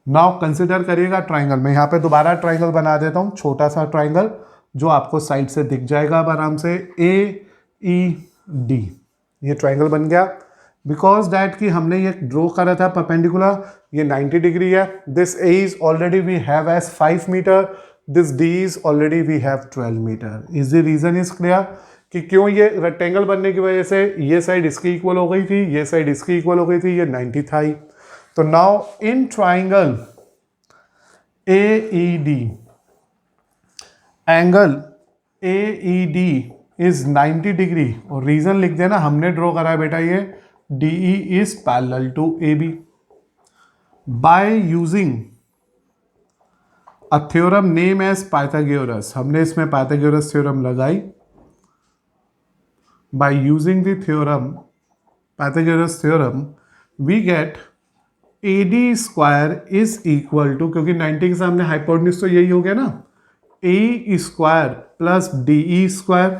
नाउ कंसिडर करिएगा ट्राइंगल, मैं यहाँ पे दोबारा ट्राइंगल बना देता हूँ, छोटा सा ट्राइंगल जो आपको साइड से दिख जाएगा अब आराम से, AED, ये ट्राइंगल बन गया। बिकॉज डैट कि हमने ये ड्रॉ करा था परपेंडिकुलर, ये 90 डिग्री है। This A is already we have as 5 metre, this D is already we have 12 metre. Is the reason is clear कि क्यों ये रेक्टेंगल बनने की वजह से ये साइड इसकी इक्वल हो गई थी, ये साइड इसकी इक्वल हो गई थी, ये 90 था ही। तो now in triangle AED, angle AED is 90 degree, और रीजन लिख देना, हमने ड्रॉ करा है बेटा ये DE is parallel to AB by using a theorem name as Pythagoras. हमने इसमें पाइथागोरस थ्योरम लगाई। By using the theorem Pythagoras theorem we get AD square is equal to, क्योंकि 90 के सामने हाइपोटेन्यूज तो यही हो गया ना, AE square plus DE square.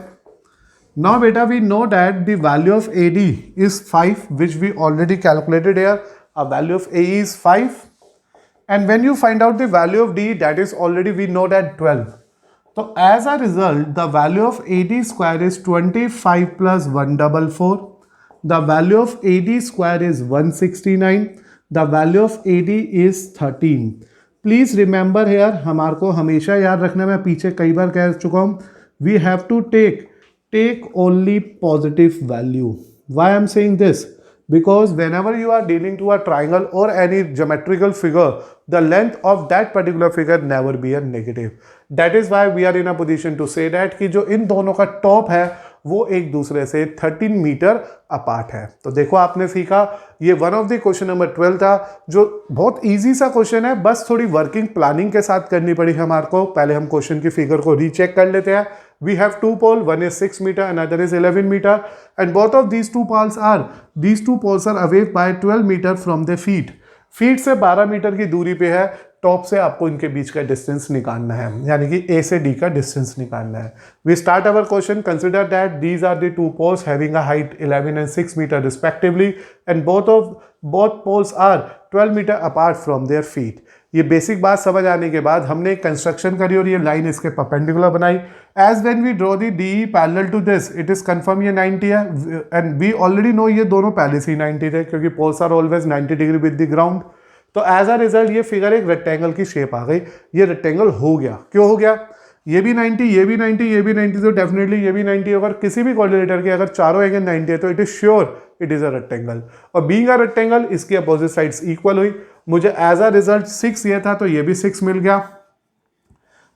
Now beta we know that the value of AD is 5, which we already calculated here. A value of AE is 5, and when you find out the value of D, that is already we know that 12. So as a result, the value of AD square is 25 plus 144. The value of AD square is 169. The value of AD is 13. Please remember here, हमारे को हमेशा याद रखना, मैं पीछे कई बार कह चुका हूँ, we have to take only positive value. Why I'm saying this? Because whenever you are dealing to a triangle or any geometrical figure, the length of that particular figure never be a negative. That is why we are in a position to say that कि जो इन दोनों का टॉप है वो एक दूसरे से 13 मीटर अपार्ट है। तो देखो आपने सीखा, ये one of the question number 12 था, जो बहुत इजी सा क्वेश्चन है, बस थोड़ी वर्किंग प्लानिंग के साथ करनी पड़ी हमारे को। पहले हम क्वेश्चन की फिगर को रीचेक कर लेते हैं। We have two poles, one is 6 meter, another is 11 meter, and both of these two poles are away by 12 meter from their feet. Feet से 12 मीटर की दूरी पे है, टॉप से आपको इनके बीच का डिस्टेंस निकालना है, यानी कि A से D का डिस्टेंस निकालना है। We start our question, consider that these are the two poles having a height 11 and 6 metre respectively, and both poles are 12 metre apart from their feet. ये बेसिक बात समझ आने के बाद हमने कंस्ट्रक्शन करी और ये लाइन इसके परपेंडिकुलर बनाई। As when we draw the DE parallel to this, it is confirm ये 90 है, एंड वी ऑलरेडी नो ये दोनों पहले से ही 90 थे, क्योंकि poles are always 90 degree with the ground. तो एज अ रिजल्ट ये फिगर एक रेक्टेंगल की शेप आ गई। ये रेक्टेंगल हो गया, क्यों हो गया? ये भी 90, ये भी 90, ये भी 90, तो डेफिनेटली ये भी 90 होगा। किसी भी कोऑर्डिनेटर के अगर चारों एंगल 90 है तो it is sure it is a rectangle, और बीइंग अ रेक्टेंगल इसकी अपोजिट साइड्स इक्वल हुई। मुझे एज अ रिजल्ट 6 ये था तो ये भी 6 मिल गया,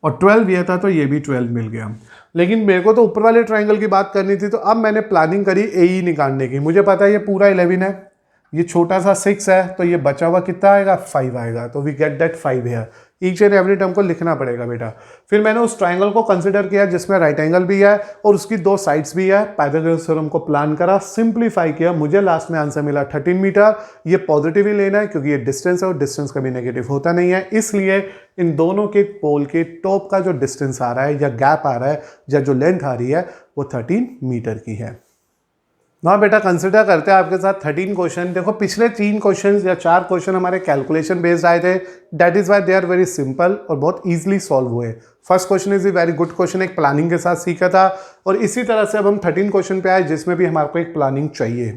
और 12 ये था तो ये भी 12 मिल गया। लेकिन मेरे को तो ऊपर वाले ट्राइंगल की बात करनी थी, तो अब मैंने प्लानिंग करी AE निकालने की। मुझे पता है ये पूरा 11 है, ये छोटा सा 6 है, तो ये बचा हुआ कितना आएगा? 5 आएगा। तो वी गेट दैट 5 है। ईच एंड एवरी टर्म को लिखना पड़ेगा बेटा। फिर मैंने उस ट्राइंगल को कंसिडर किया जिसमें राइट एंगल भी है और उसकी दो साइड्स भी है। पाइथागोरस थ्योरम को प्लान करा, सिंप्लीफाई किया, मुझे लास्ट में आंसर मिला 13 मीटर। ये पॉजिटिव ही लेना है क्योंकि ये डिस्टेंस है और डिस्टेंस कभी नेगेटिव होता नहीं है, इसलिए इन दोनों के पोल के टॉप का जो डिस्टेंस आ रहा है या गैप आ रहा है या जो लेंथ आ रही है वो 13 मीटर की है। ना बेटा कंसिडर करते हैं आपके साथ 13 क्वेश्चन। देखो पिछले 3 क्वेश्चन या 4 क्वेश्चन हमारे कैलकुलेशन बेस्ड आए थे, that is why they are very simple और बहुत इजीली सॉल्व हुए। First question is a very good question, एक प्लानिंग के साथ सीखा था, और इसी तरह से अब हम 13 क्वेश्चन पे आए जिसमें भी हमारे को एक प्लानिंग चाहिए।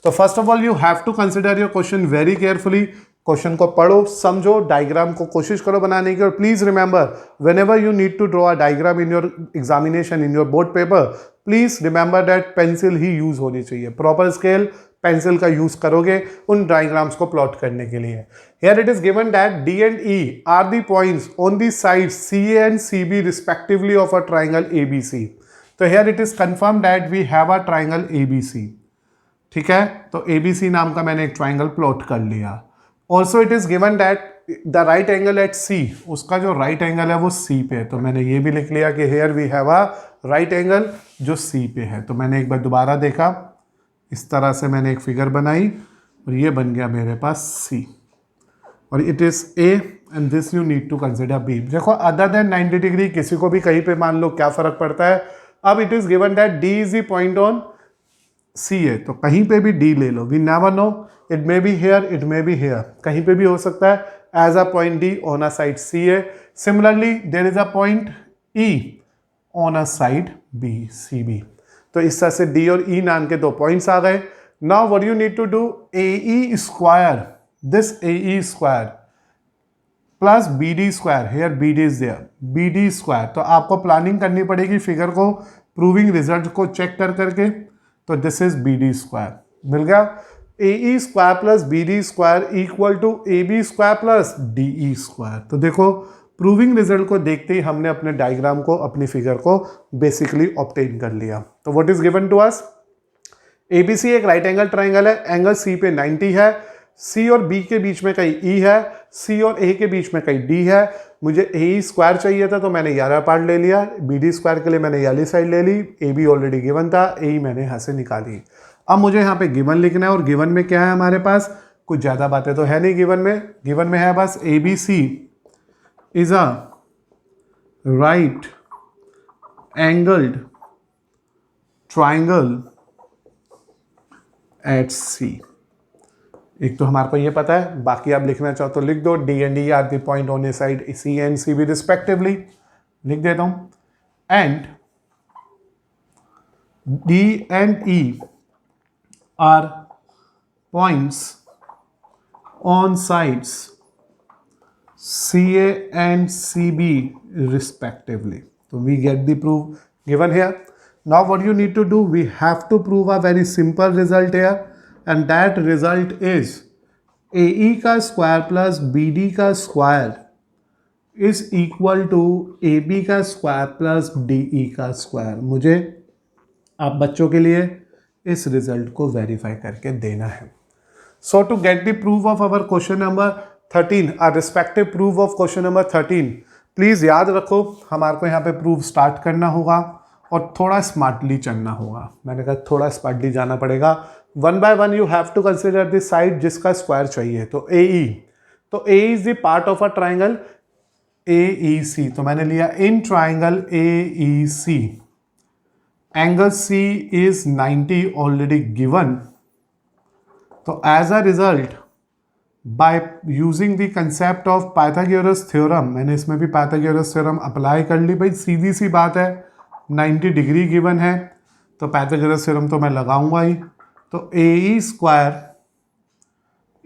तो first of all you have to consider your question very carefully. Question को पढ़ो, समझो, डायग्राम को कोशिश करो बनाने की, और please remember whenever you need to draw a diagram in your examination in your board paper, please remember that pencil ही यूज होनी चाहिए। प्रॉपर स्केल पेंसिल का यूज करोगे उन डायग्राम्स को प्लॉट करने के लिए। Here it is given that D and E are the points on the sides CA and CB respectively of a triangle ABC। तो here it is confirm that we have a triangle ABC। ठीक है, तो ABC नाम का मैंने एक ट्राइंगल प्लॉट कर लिया। Also it is given that the right angle at C, उसका जो राइट एंगल है वो C पे है, तो मैंने ये भी लिख लिया कि here we have a right angle जो C पे है। तो मैंने एक बार दोबारा देखा, इस तरह से मैंने एक फिगर बनाई और ये बन गया मेरे पास C, और it is A and this you need to consider B। देखो अदर देन 90 डिग्री किसी को भी कहीं पे मान लो क्या फर्क पड़ता है, अब it is given that D is the point on C A, तो कहीं पे भी डी ले लो, we never know, it may be here, it may be here, कहीं पे भी हो सकता है as a point D on a side C A. Similarly there is a point E on a side B C B. तो इस तरह से डी और ई नाम के दो पॉइंट्स आ गए. Now what you need to do, A E square, this A E square plus B D square, here B D is there, B D square. तो आपको प्लानिंग करनी पड़ेगी फिगर को, प्रूविंग रिजल्ट को चेक कर करके. तो this is B D square, मिल गया. A E square plus B D square equal to A B square plus D E square. तो देखो प्रूविंग रिजल्ट को देखते ही हमने अपने डायग्राम को, अपनी फिगर को बेसिकली ऑब्टेन कर लिया. तो what is given to us, ABC एक राइट एंगल ट्राइंगल है, एंगल सी पे 90 है, सी और बी के बीच में कहीं ई है, सी और ए के बीच में कहीं डी है. मुझे ए स्क्वायर चाहिए था तो मैंने 11 पार्ट ले लिया, बी डी स्क्वायर के लिए मैंने वाली साइड ले ली, ए बी ऑलरेडी गिवन था, ए मैंने यहाँ से निकाली. अब मुझे यहाँ पे गिवन लिखना है, और गिवन में क्या है हमारे पास, कुछ ज़्यादा बातें तो है नहीं गिवन में है बस A B C is a right angled triangle at C. एक तो हमारे को ये पता है, बाकी आप लिखना चाहो तो लिख दो, D and E are the point on a side C and C B respectively, लिख देता हूं. And D and E are points on sides C A and C B respectively. तो we get the proof given here. Now what you need to do, we have to prove a very simple result here, and that result is AE का स्क्वायर प्लस BD का square is equal to AB का स्क्वायर प्लस DE का स्क्वायर. मुझे आप बच्चों के लिए इस रिजल्ट को वेरीफाई करके देना है. So to get the proof of our question number 13, our respective proof of question number 13, please याद रखो हमारे को यहाँ पे प्रूफ स्टार्ट करना होगा और थोड़ा स्मार्टली चलना होगा. मैंने कहा थोड़ा स्मार्टली जाना पड़ेगा. One by one you have to consider this side जिसका स्क्वायर चाहिए. तो ए ई, तो A is the part of a triangle A E C. तो मैंने लिया in triangle A E C, angle C is 90 already given. तो as a result by using the concept of Pythagoras theorem, मैंने इसमें भी पाइथागोरस थ्योरम अप्लाई कर ली. भाई सीधी सी बात है, 90 डिग्री गिवन है तो पाइथागोरस थ्योरम तो मैं लगाऊंगा ही. तो A E square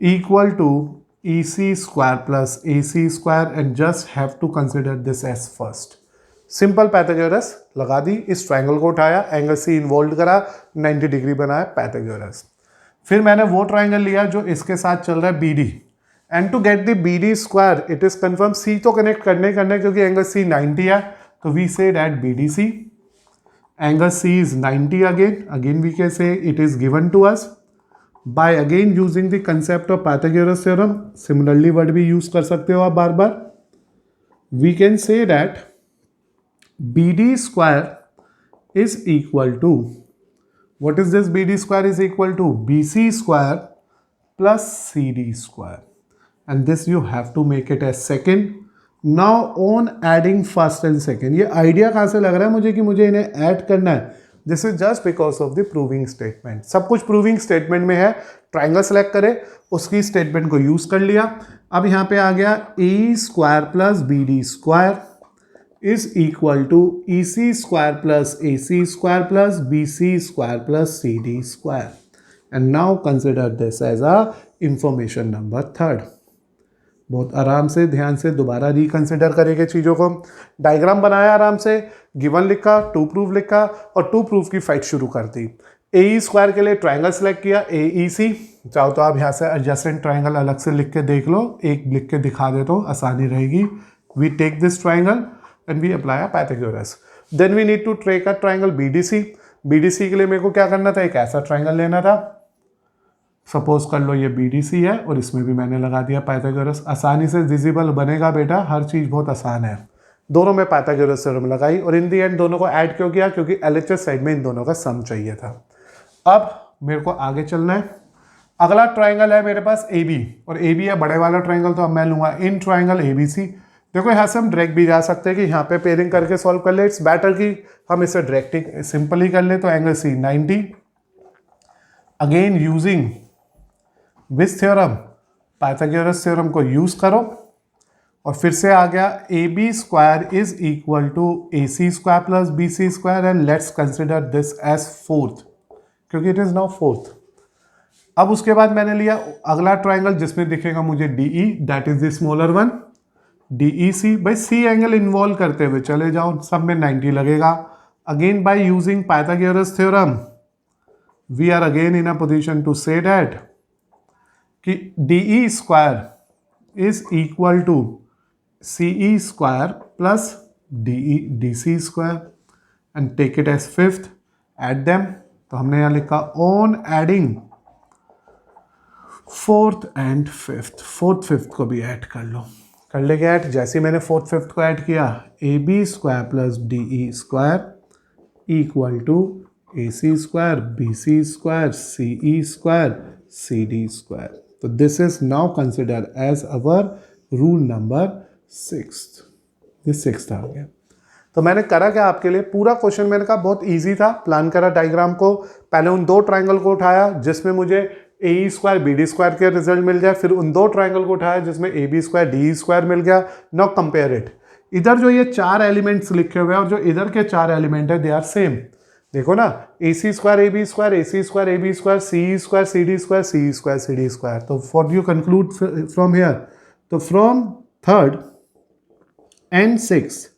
equal to E C square plus A C square, and just have to consider this as first. Simple Pythagoras लगा दी, इस ट्राइंगल को उठाया, एंगल सी इन्वॉल्व करा, 90 डिग्री बनाया पाइथागोरस. फिर मैंने वो ट्राइंगल लिया जो इसके साथ चल रहा है B D, and to get the B D square it is confirm, सी तो कनेक्ट करने क्योंकि एंगल सी 90 है. तो we say that B D C angle C is 90 again we can say it is given to us by again using the concept of Pythagoras theorem. Similarly word भी use कर सकते हो आप बार बार. We can say that BD square is equal to, what is this BD square is equal to, BC square plus CD square, and this you have to make it as second. Now on adding first and second, ये आइडिया कहाँ से लग रहा है मुझे कि मुझे इन्हें ऐड करना है. This is just because of the proving statement. सब कुछ प्रूविंग स्टेटमेंट में है. ट्राइंगल सेलेक्ट करे, उसकी स्टेटमेंट को यूज कर लिया. अब यहाँ पे आ गया A square plus B D square is equal to E C square plus A C square plus B C square plus C D square. And now consider this as a information number third. बहुत आराम से ध्यान से दोबारा रिकंसिडर करेंगे चीज़ों को. डायग्राम बनाया आराम से, गिवन लिखा, टू प्रूफ लिखा और टू प्रूफ की फाइट शुरू कर दी. ए स्क्वायर के लिए ट्राइंगल सेलेक्ट किया ए ई सी. चाहो तो आप यहाँ से एडजेसेंट ट्राइंगल अलग से लिख के देख लो, एक लिख के दिखा दे तो आसानी रहेगी. We take this triangle and we apply Pythagoras. Then we need to take a triangle B D C. B D C के लिए मेरे को क्या करना था, एक ऐसा ट्राइंगल लेना था. सपोज कर लो ये BDC है और इसमें भी मैंने लगा दिया पाइथागोरस. आसानी से विजिबल बनेगा बेटा, हर चीज़ बहुत आसान है. दोनों में पाइथागोरस थ्योरम लगाई और इन दी एंड दोनों को ऐड क्यों किया, क्योंकि LHS साइड में इन दोनों का सम चाहिए था. अब मेरे को आगे चलना है. अगला ट्राइंगल है मेरे पास AB, और AB है बड़े वाला ट्राइंगल, तो अब मैं लूँगा इन ट्राइंगल ABC. देखो यहाँ से हम डायरेक्ट भी जा सकते हैं कि यहाँ पे पेयरिंग करके सॉल्व कर ले, इट्स बेटर कि हम इसे डायरेक्ट सिंपल ही कर ले। तो angle C 90, again using which theorem, Pythagoras theorem को यूज करो और फिर से आ गया A B square is equal to A C square plus B C square and let's consider this as fourth, क्योंकि इट इज नाउ फोर्थ। अब उसके बाद मैंने लिया अगला ट्राइंगल जिसमें दिखेगा मुझे D E, that is the smaller one, D E C. भाई सी एंगल इन्वॉल्व करते हुए चले जाओ, सब में 90 लगेगा। Again by using Pythagoras theorem we are again in a position to say that कि D E square is equal to C E square plus D C square and take it as fifth, add them. तो हमने यहां लिखा on adding fourth and fifth, fourth fifth को भी ऐड कर लो, कर लेंगे ऐड। जैसे मैंने फोर्थ फिफ्थ को ऐड किया, A B square plus D E square equal to A C square B C square C E square C D square. तो this is now consider as our rule number 6th, ये 6th आ गया। तो मैंने करा क्या आपके लिए, पूरा क्वेश्चन मैंने कहा बहुत इजी था, प्लान करा डायग्राम को, पहले उन दो ट्राइंगल को उठाया जिसमें मुझे A square B D square के रिजल्ट मिल जाए, फिर उन दो ट्राइंगल को उठाया जिसमें A B square D square मिल गया। नाउ कंपेयर इट, इधर जो ये 4 एलिमेंट्स लिखे हुए हैं और जो इधर के 4 एलिमेंट है दे आर सेम। देखो ना, A C square A B square A C square A B square C square C D square C square C D square. तो for you conclude from here, तो from 3rd and 6th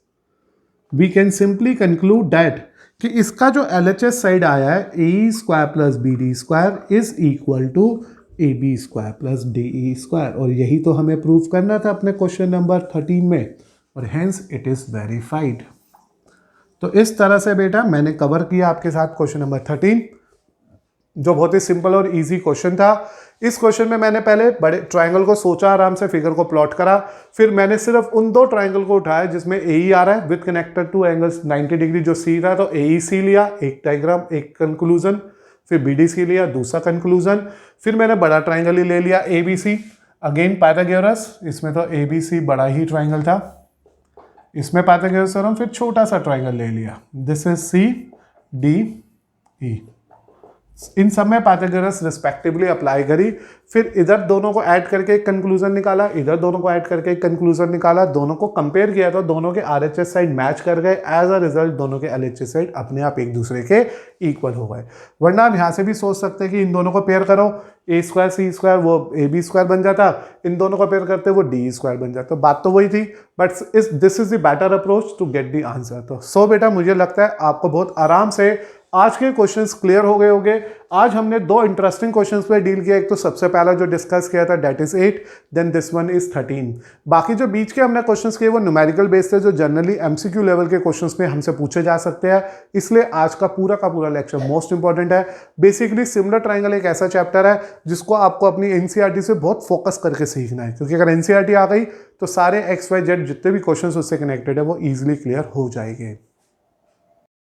we can simply conclude that कि इसका जो LHS साइड आया है A square plus B D square is equal to A B square plus D E square, और यही तो हमें प्रूव करना था अपने क्वेश्चन नंबर 13 में, और हेंस इट इज वेरीफाइड। तो इस तरह से बेटा मैंने कवर किया आपके साथ क्वेश्चन नंबर 13, जो बहुत ही सिंपल और इजी क्वेश्चन था। इस क्वेश्चन में मैंने पहले बड़े ट्रायंगल को सोचा, आराम से फिगर को प्लॉट करा, फिर मैंने सिर्फ उन दो ट्रायंगल को उठाया जिसमें ए ई आ रहा है with connected two angles 90 degree जो सी था, तो ए ई सी लिया, एक डायग्राम एक कंक्लूजन, फिर बी डी सी लिया दूसरा कंक्लूजन, फिर मैंने बड़ा ट्रायंगल ही ले लिया A B C, again Pythagoras, इसमें तो ए बी सी बड़ा ही ट्रायंगल था, इसमें पाइथागोरस थ्योरम, फिर छोटा सा ट्रायंगल ले लिया, this is C D E. इन सब में पाइथागोरस रिस्पेक्टिवली अप्लाई करी, फिर इधर दोनों को ऐड करके एक कंक्लूजन निकाला, इधर दोनों को ऐड करके एक कंक्लूजन निकाला, दोनों को कंपेयर किया तो दोनों के आरएचएस साइड मैच कर गए, एज अ रिजल्ट दोनों के एलएचएस साइड अपने आप एक दूसरे के इक्वल हो गए। वरना आप यहाँ से भी सोच सकते हैं कि इन दोनों को पेयर करो, ए स्क्वायर सी स्क्वायर वो ए बी स्क्वायर बन जाता, इन दोनों को पेयर करते वो डी स्क्वायर बन जाता, तो बात तो वही थी, but this is the better approach to get the answer. तो सो बेटा मुझे लगता है आपको बहुत आराम से आज के क्वेश्चंस क्लियर हो गए होंगे। आज हमने दो इंटरेस्टिंग क्वेश्चंस पे डील किया, एक तो सबसे पहला जो डिस्कस किया था that is 8, then this one is 13। बाकी जो बीच के हमने क्वेश्चंस किए वो न्यूमेरिकल बेस्ड थे, जो जनरली एमसीक्यू लेवल के क्वेश्चंस में हमसे पूछे जा सकते हैं, इसलिए आज का पूरा लेक्चर मोस्ट इंपॉर्टेंट है। बेसिकली सिमिलर ट्राइंगल एक ऐसा चैप्टर है जिसको आपको अपनी एनसीईआरटी से बहुत फोकस करके सीखना है, क्योंकि अगर एनसीईआरटी आ गई तो सारे XYZ जितने भी क्वेश्चंस उससे कनेक्टेड है वो ईजिली क्लियर हो जाएंगे।